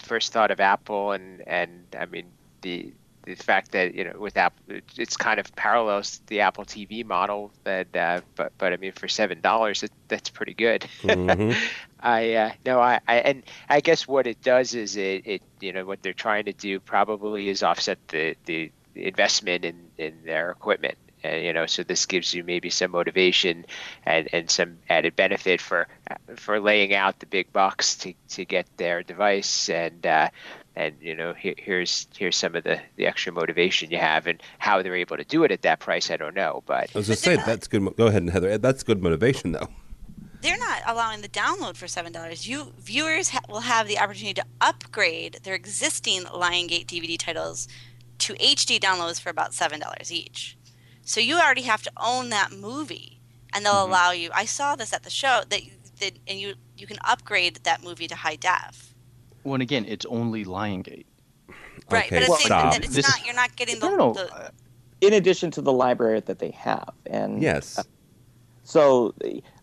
first thought of Apple, and I mean the fact that with Apple, it's kind of parallels the Apple TV model. That but I mean for $7, that's pretty good. Mm-hmm. I guess what it does is it what they're trying to do probably is offset the investment in their equipment. So this gives you maybe some motivation and some added benefit for laying out the big bucks to get their device, and here's some of the extra motivation you have, and how they're able to do it at that price, I don't know. But I was going to say that's good. Go ahead, Heather. That's good motivation, though. They're not allowing the download for $7. Viewers will have the opportunity to upgrade their existing Lionsgate DVD titles to HD downloads for about $7 each. So you already have to own that movie, and they'll allow you. I saw this at the show and you can upgrade that movie to high def. Well, and again, it's only Lionsgate. Right, okay, but it's you're not getting the in addition to the library that they have, and yes. So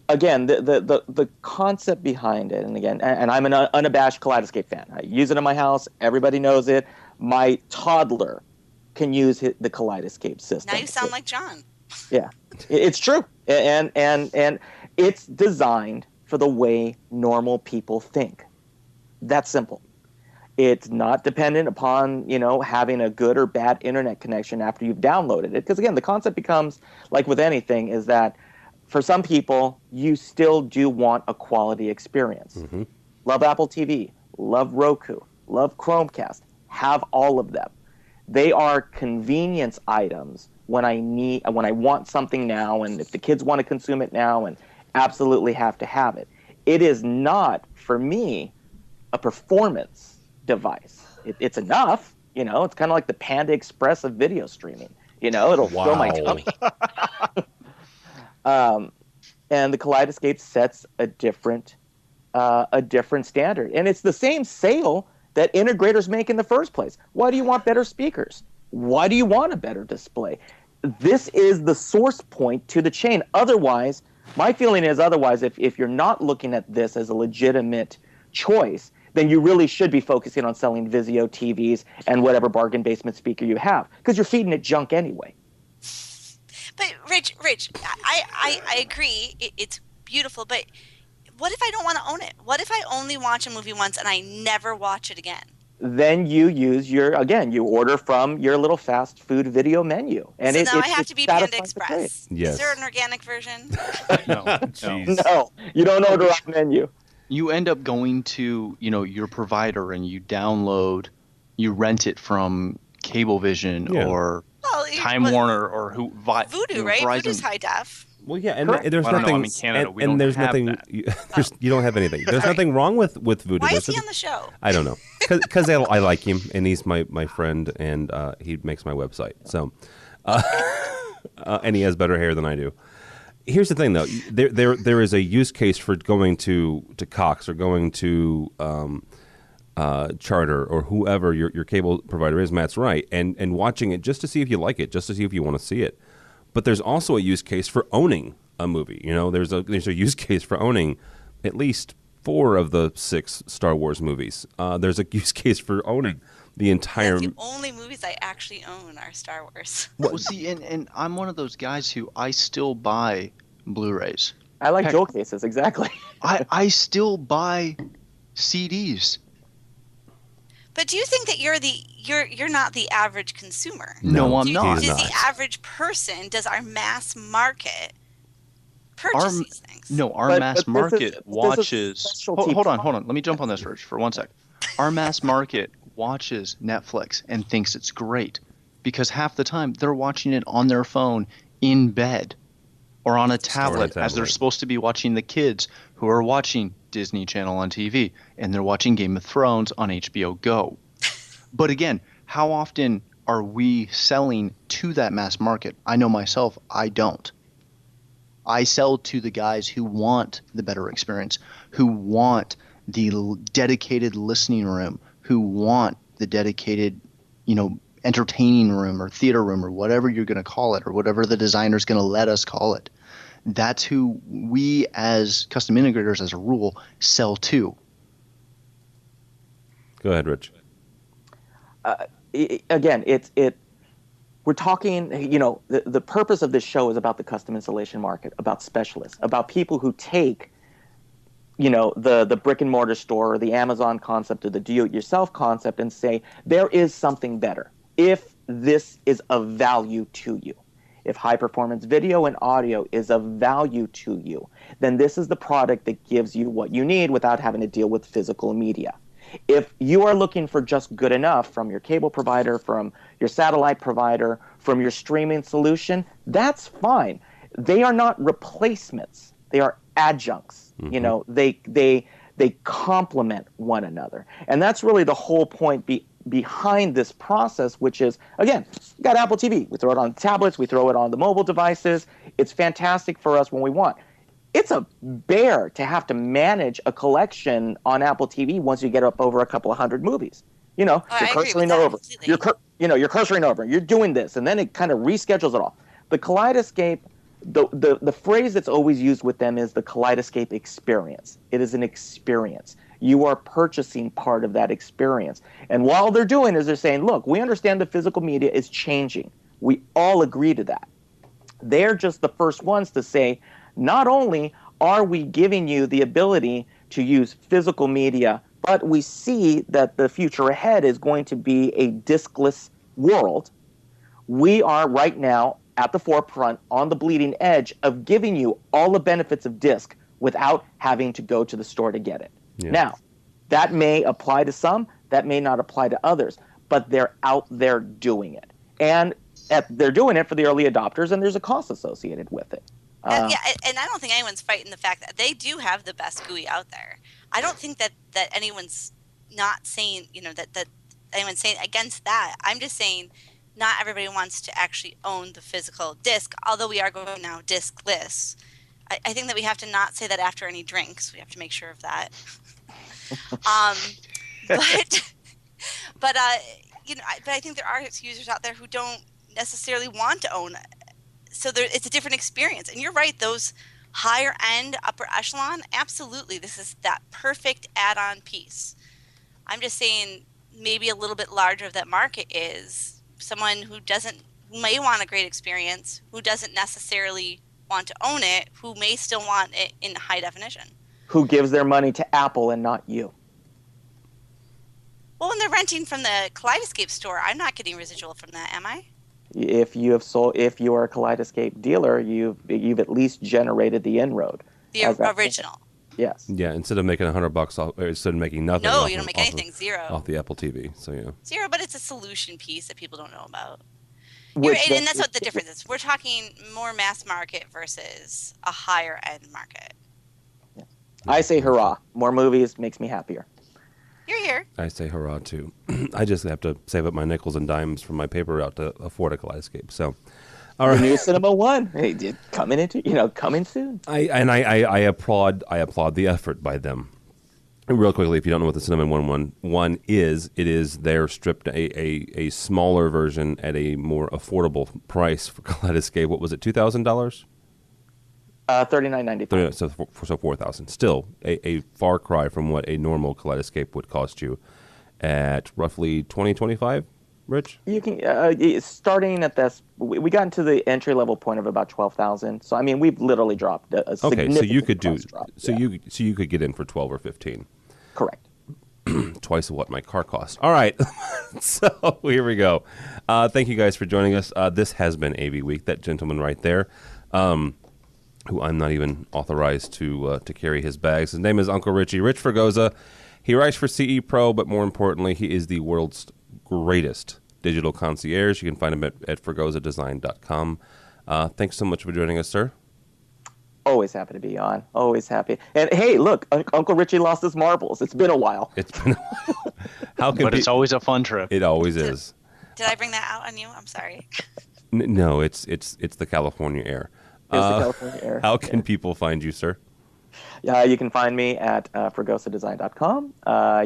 again, the concept behind it, and again, and I'm an unabashed Kaleidescape fan. I use it in my house. Everybody knows it. My toddler can use the Kaleidescape system. Now you sound like John. Yeah, it's true, and it's designed for the way normal people think. That's simple. It's not dependent upon having a good or bad internet connection after you've downloaded it. Because again, the concept becomes like with anything is that for some people you still do want a quality experience. Mm-hmm. Love Apple TV, love Roku, love Chromecast. Have all of them. They are convenience items when I want something now, and if the kids want to consume it now and absolutely have to have it. It is not, for me, a performance device. It's enough, it's kind of like the Panda Express of video streaming. It'll fill my tummy. And the Kaleidescape sets a different standard. And it's the same sale that integrators make in the first place. Why do you want better speakers? Why do you want a better display? This is the source point to the chain. Otherwise, my feeling is if you're not looking at this as a legitimate choice, then you really should be focusing on selling Vizio TVs and whatever bargain basement speaker you have, because you're feeding it junk anyway. But Rich, I agree. It's beautiful, but what if I don't want to own it? What if I only watch a movie once and I never watch it again? Then you use you order from your little fast food video menu. And so now I have to be Panda Express. Yes. Is there an organic version? No, you don't order off menu. You end up going to, your provider and you rent it from Cablevision or Time Warner or Voodoo, right? Verizon. Voodoo's high def. Well, yeah, and there's nothing. Canada, we and don't there's have nothing. that. You don't have anything. There's nothing wrong with Voodoo. Why is he on the show? I don't know, because I like him and he's my friend and he makes my website. So, and he has better hair than I do. Here's the thing, though. There is a use case for going to Cox or going to Charter or whoever your cable provider is. Matt's right, and watching it just to see if you like it, just to see if you want to see it. But there's also a use case for owning a movie. There's a use case for owning at least 4 of the 6 Star Wars movies. There's a use case for owning the entire. The only movies I actually own are Star Wars. Well, see, and I'm one of those guys who I still buy Blu-rays. I like jewel cases, exactly. I still buy CDs. But do you think that you're not the average consumer? No, I'm not. Does the average person, does our mass market purchase these things? No, our mass market watches. Hold on. Let me jump on this, Rich, for 1 sec. Our mass market watches Netflix and thinks it's great because half the time they're watching it on their phone in bed or on a tablet as they're supposed to be watching the kids who are watching Disney Channel on TV and they're watching Game of Thrones on HBO Go. But again, how often are we selling to that mass market? I know myself, I don't. I sell to the guys who want the better experience, who want the dedicated listening room, who want the dedicated, entertaining room or theater room or whatever you're going to call it or whatever the designer's going to let us call it. That's who we as custom integrators, as a rule, sell to. Go ahead, Rich. Again, we're talking, the purpose of this show is about the custom installation market, about specialists, about people who take, the brick and mortar store or the Amazon concept or the do-it-yourself concept and say, there is something better if this is of value to you. If high-performance video and audio is of value to you, then this is the product that gives you what you need without having to deal with physical media. If you are looking for just good enough from your cable provider, from your satellite provider, from your streaming solution, that's fine. They are not replacements. They are adjuncts. Mm-hmm. They complement one another. And that's really the whole point behind this process, which is, again, we got Apple TV. We throw it on tablets. We throw it on the mobile devices. It's fantastic for us when we want. It's a bear to have to manage a collection on Apple TV once you get up over a couple of hundred movies. You're cursoring over. You're cursoring over. You're doing this, and then it kind of reschedules it all. The Kaleidescape, the phrase that's always used with them is the Kaleidescape experience. It is an experience. You are purchasing part of that experience. And while they're doing is they're saying, look, we understand the physical media is changing. We all agree to that. They're just the first ones to say, not only are we giving you the ability to use physical media, but we see that the future ahead is going to be a diskless world. We are right now at the forefront, on the bleeding edge of giving you all the benefits of disk without having to go to the store to get it. Yeah. Now, that may apply to some, that may not apply to others. but they're out there doing it. And they're doing it for the early adopters, and there's a cost associated with it. And I don't think anyone's fighting the fact that they do have the best GUI out there. I don't think that anyone's not saying, that anyone's saying against that. I'm just saying not everybody wants to actually own the physical disc, although we are going now discless. I think that we have to not say that after any drinks. We have to make sure of that. But I think there are users out there who don't necessarily want to own it. So it's a different experience. And you're right, those higher end, upper echelon, absolutely, this is that perfect add-on piece. I'm just saying maybe a little bit larger of that market is someone who may want a great experience, who doesn't necessarily want to own it, who may still want it in high definition. Who gives their money to Apple and not you? Well, when they're renting from the Kaleidescape store, I'm not getting residual from that, am I? If you are a Kaleidescape dealer, you've at least generated the inroad. The original. Yes. Yeah. Instead of making $100 off, or instead of making nothing. No, you don't make anything. Zero. Off the Apple TV. So yeah. Zero, but it's a solution piece that people don't know about. And that's what the difference is. We're talking more mass market versus a higher end market. Yeah. I say hurrah! More movies makes me happier. You're here. I say hurrah too. I just have to save up my nickels and dimes from my paper route to afford a Kaleidescape. So, all right. The new Cinema One, hey, coming soon. I applaud the effort by them. And real quickly, if you don't know what the Cinema One is, it is their stripped a smaller version at a more affordable price for Kaleidescape. What was it? $2,000. $39.95. So $4,000. Still a far cry from what a normal Kaleidescape would cost you at roughly $20-25. Rich, you can starting at this. We got into the entry level point of about $12,000. So I mean, we've literally dropped a significant. Okay, so you could drop. you could get in for 12 or 15. Correct. Twice of what my car cost. All right, so here we go. Thank you guys for joining us. This has been AV Week. That gentleman right there. Who I'm not even authorized to carry his bags. His name is Uncle Richie, Rich Fregosa. He writes for CE Pro, but more importantly, he is the world's greatest digital concierge. You can find him at fregosadesign.com. Thanks so much for joining us, sir. Always happy to be on. Always happy. And hey, look, Uncle Richie lost his marbles. It's been a while. It's always a fun trip. It always is. Did I bring that out on you? I'm sorry. No, it's the California air. How can people find you, sir? Yeah, you can find me at fregosadesign.com.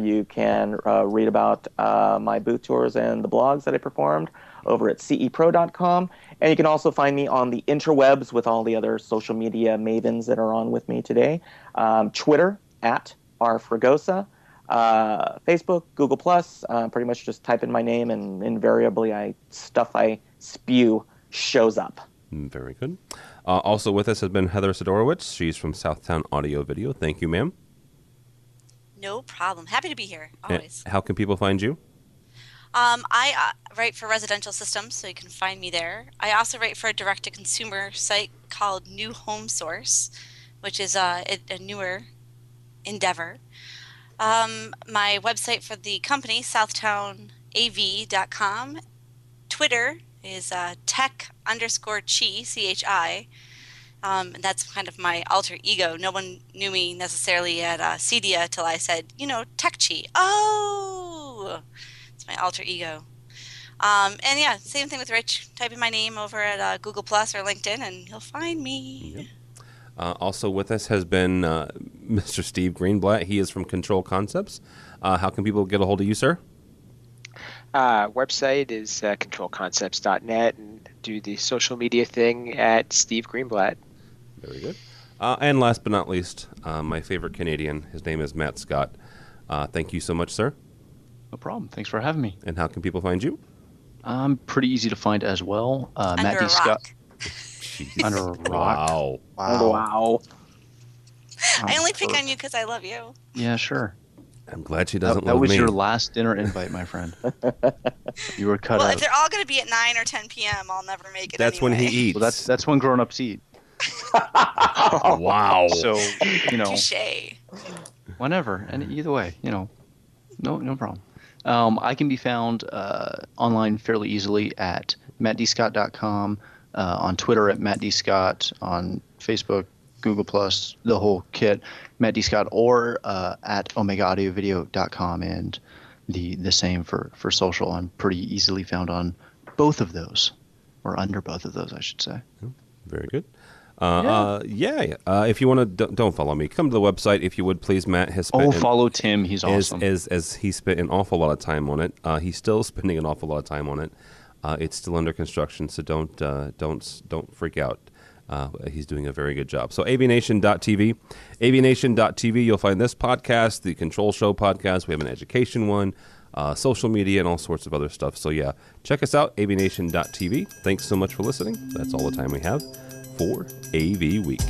You can read about my booth tours and the blogs that I performed over at cepro.com. And you can also find me on the interwebs with all the other social media mavens that are on with me today. Twitter at rfregosa. Facebook, Google+. Pretty much just type in my name and invariably stuff I spew shows up. Very good. Also with us has been Heather Sidorowicz. She's from Southtown Audio Video. Thank you, ma'am. No problem. Happy to be here, always. And how can people find you? I write for residential systems, so you can find me there. I also write for a direct-to-consumer site called New Home Source, which is a newer endeavor. My website for the company, southtownav.com. Twitter is tech_chi, C-H-I. That's kind of my alter ego. No one knew me necessarily at CEDIA till I said, Tech Chi. Oh! It's my alter ego. And yeah, same thing with Rich. Type in my name over at Google Plus or LinkedIn and you'll find me. Yep. Also with us has been Mr. Steve Greenblatt. He is from Control Concepts. How can people get a hold of you, sir? Website is controlconcepts.net and do the social media thing at Steve Greenblatt. Very good. And last but not least, my favorite Canadian. His name is Matt Scott. Thank you so much, sir. No problem. Thanks for having me. And how can people find you? I'm pretty easy to find as well. Matt D. Scott. Under a rock. Wow. I only pick on you because I love you. Yeah, sure. I'm glad she doesn't love me. That was your last dinner invite, my friend. You were cut out. Well, if they're all going to be at 9 or 10 p.m., I'll never make it. That's anyway. when he eats. Well, that's when grown-ups eat. Wow. So, Touché. Whenever. And either way, no problem. I can be found online fairly easily at mattdscott.com, on Twitter at mattdscott, on Facebook, Google+, the whole kit, Matt D. Scott, or at omegaAudioVideo.com, and the same for social. I'm pretty easily found on both of those, or under both of those, I should say. Very good. If you want to, don't follow me. Come to the website if you would, please. Matt has spent follow Tim. He's awesome. As he spent an awful lot of time on it. He's still spending an awful lot of time on it. It's still under construction, so don't freak out. He's doing a very good job. So AVNation.tv. AVNation.tv, you'll find this podcast, the Control Show podcast. We have an education one, social media, and all sorts of other stuff. So yeah, check us out, AVNation.tv. Thanks so much for listening. That's all the time we have for AV Week.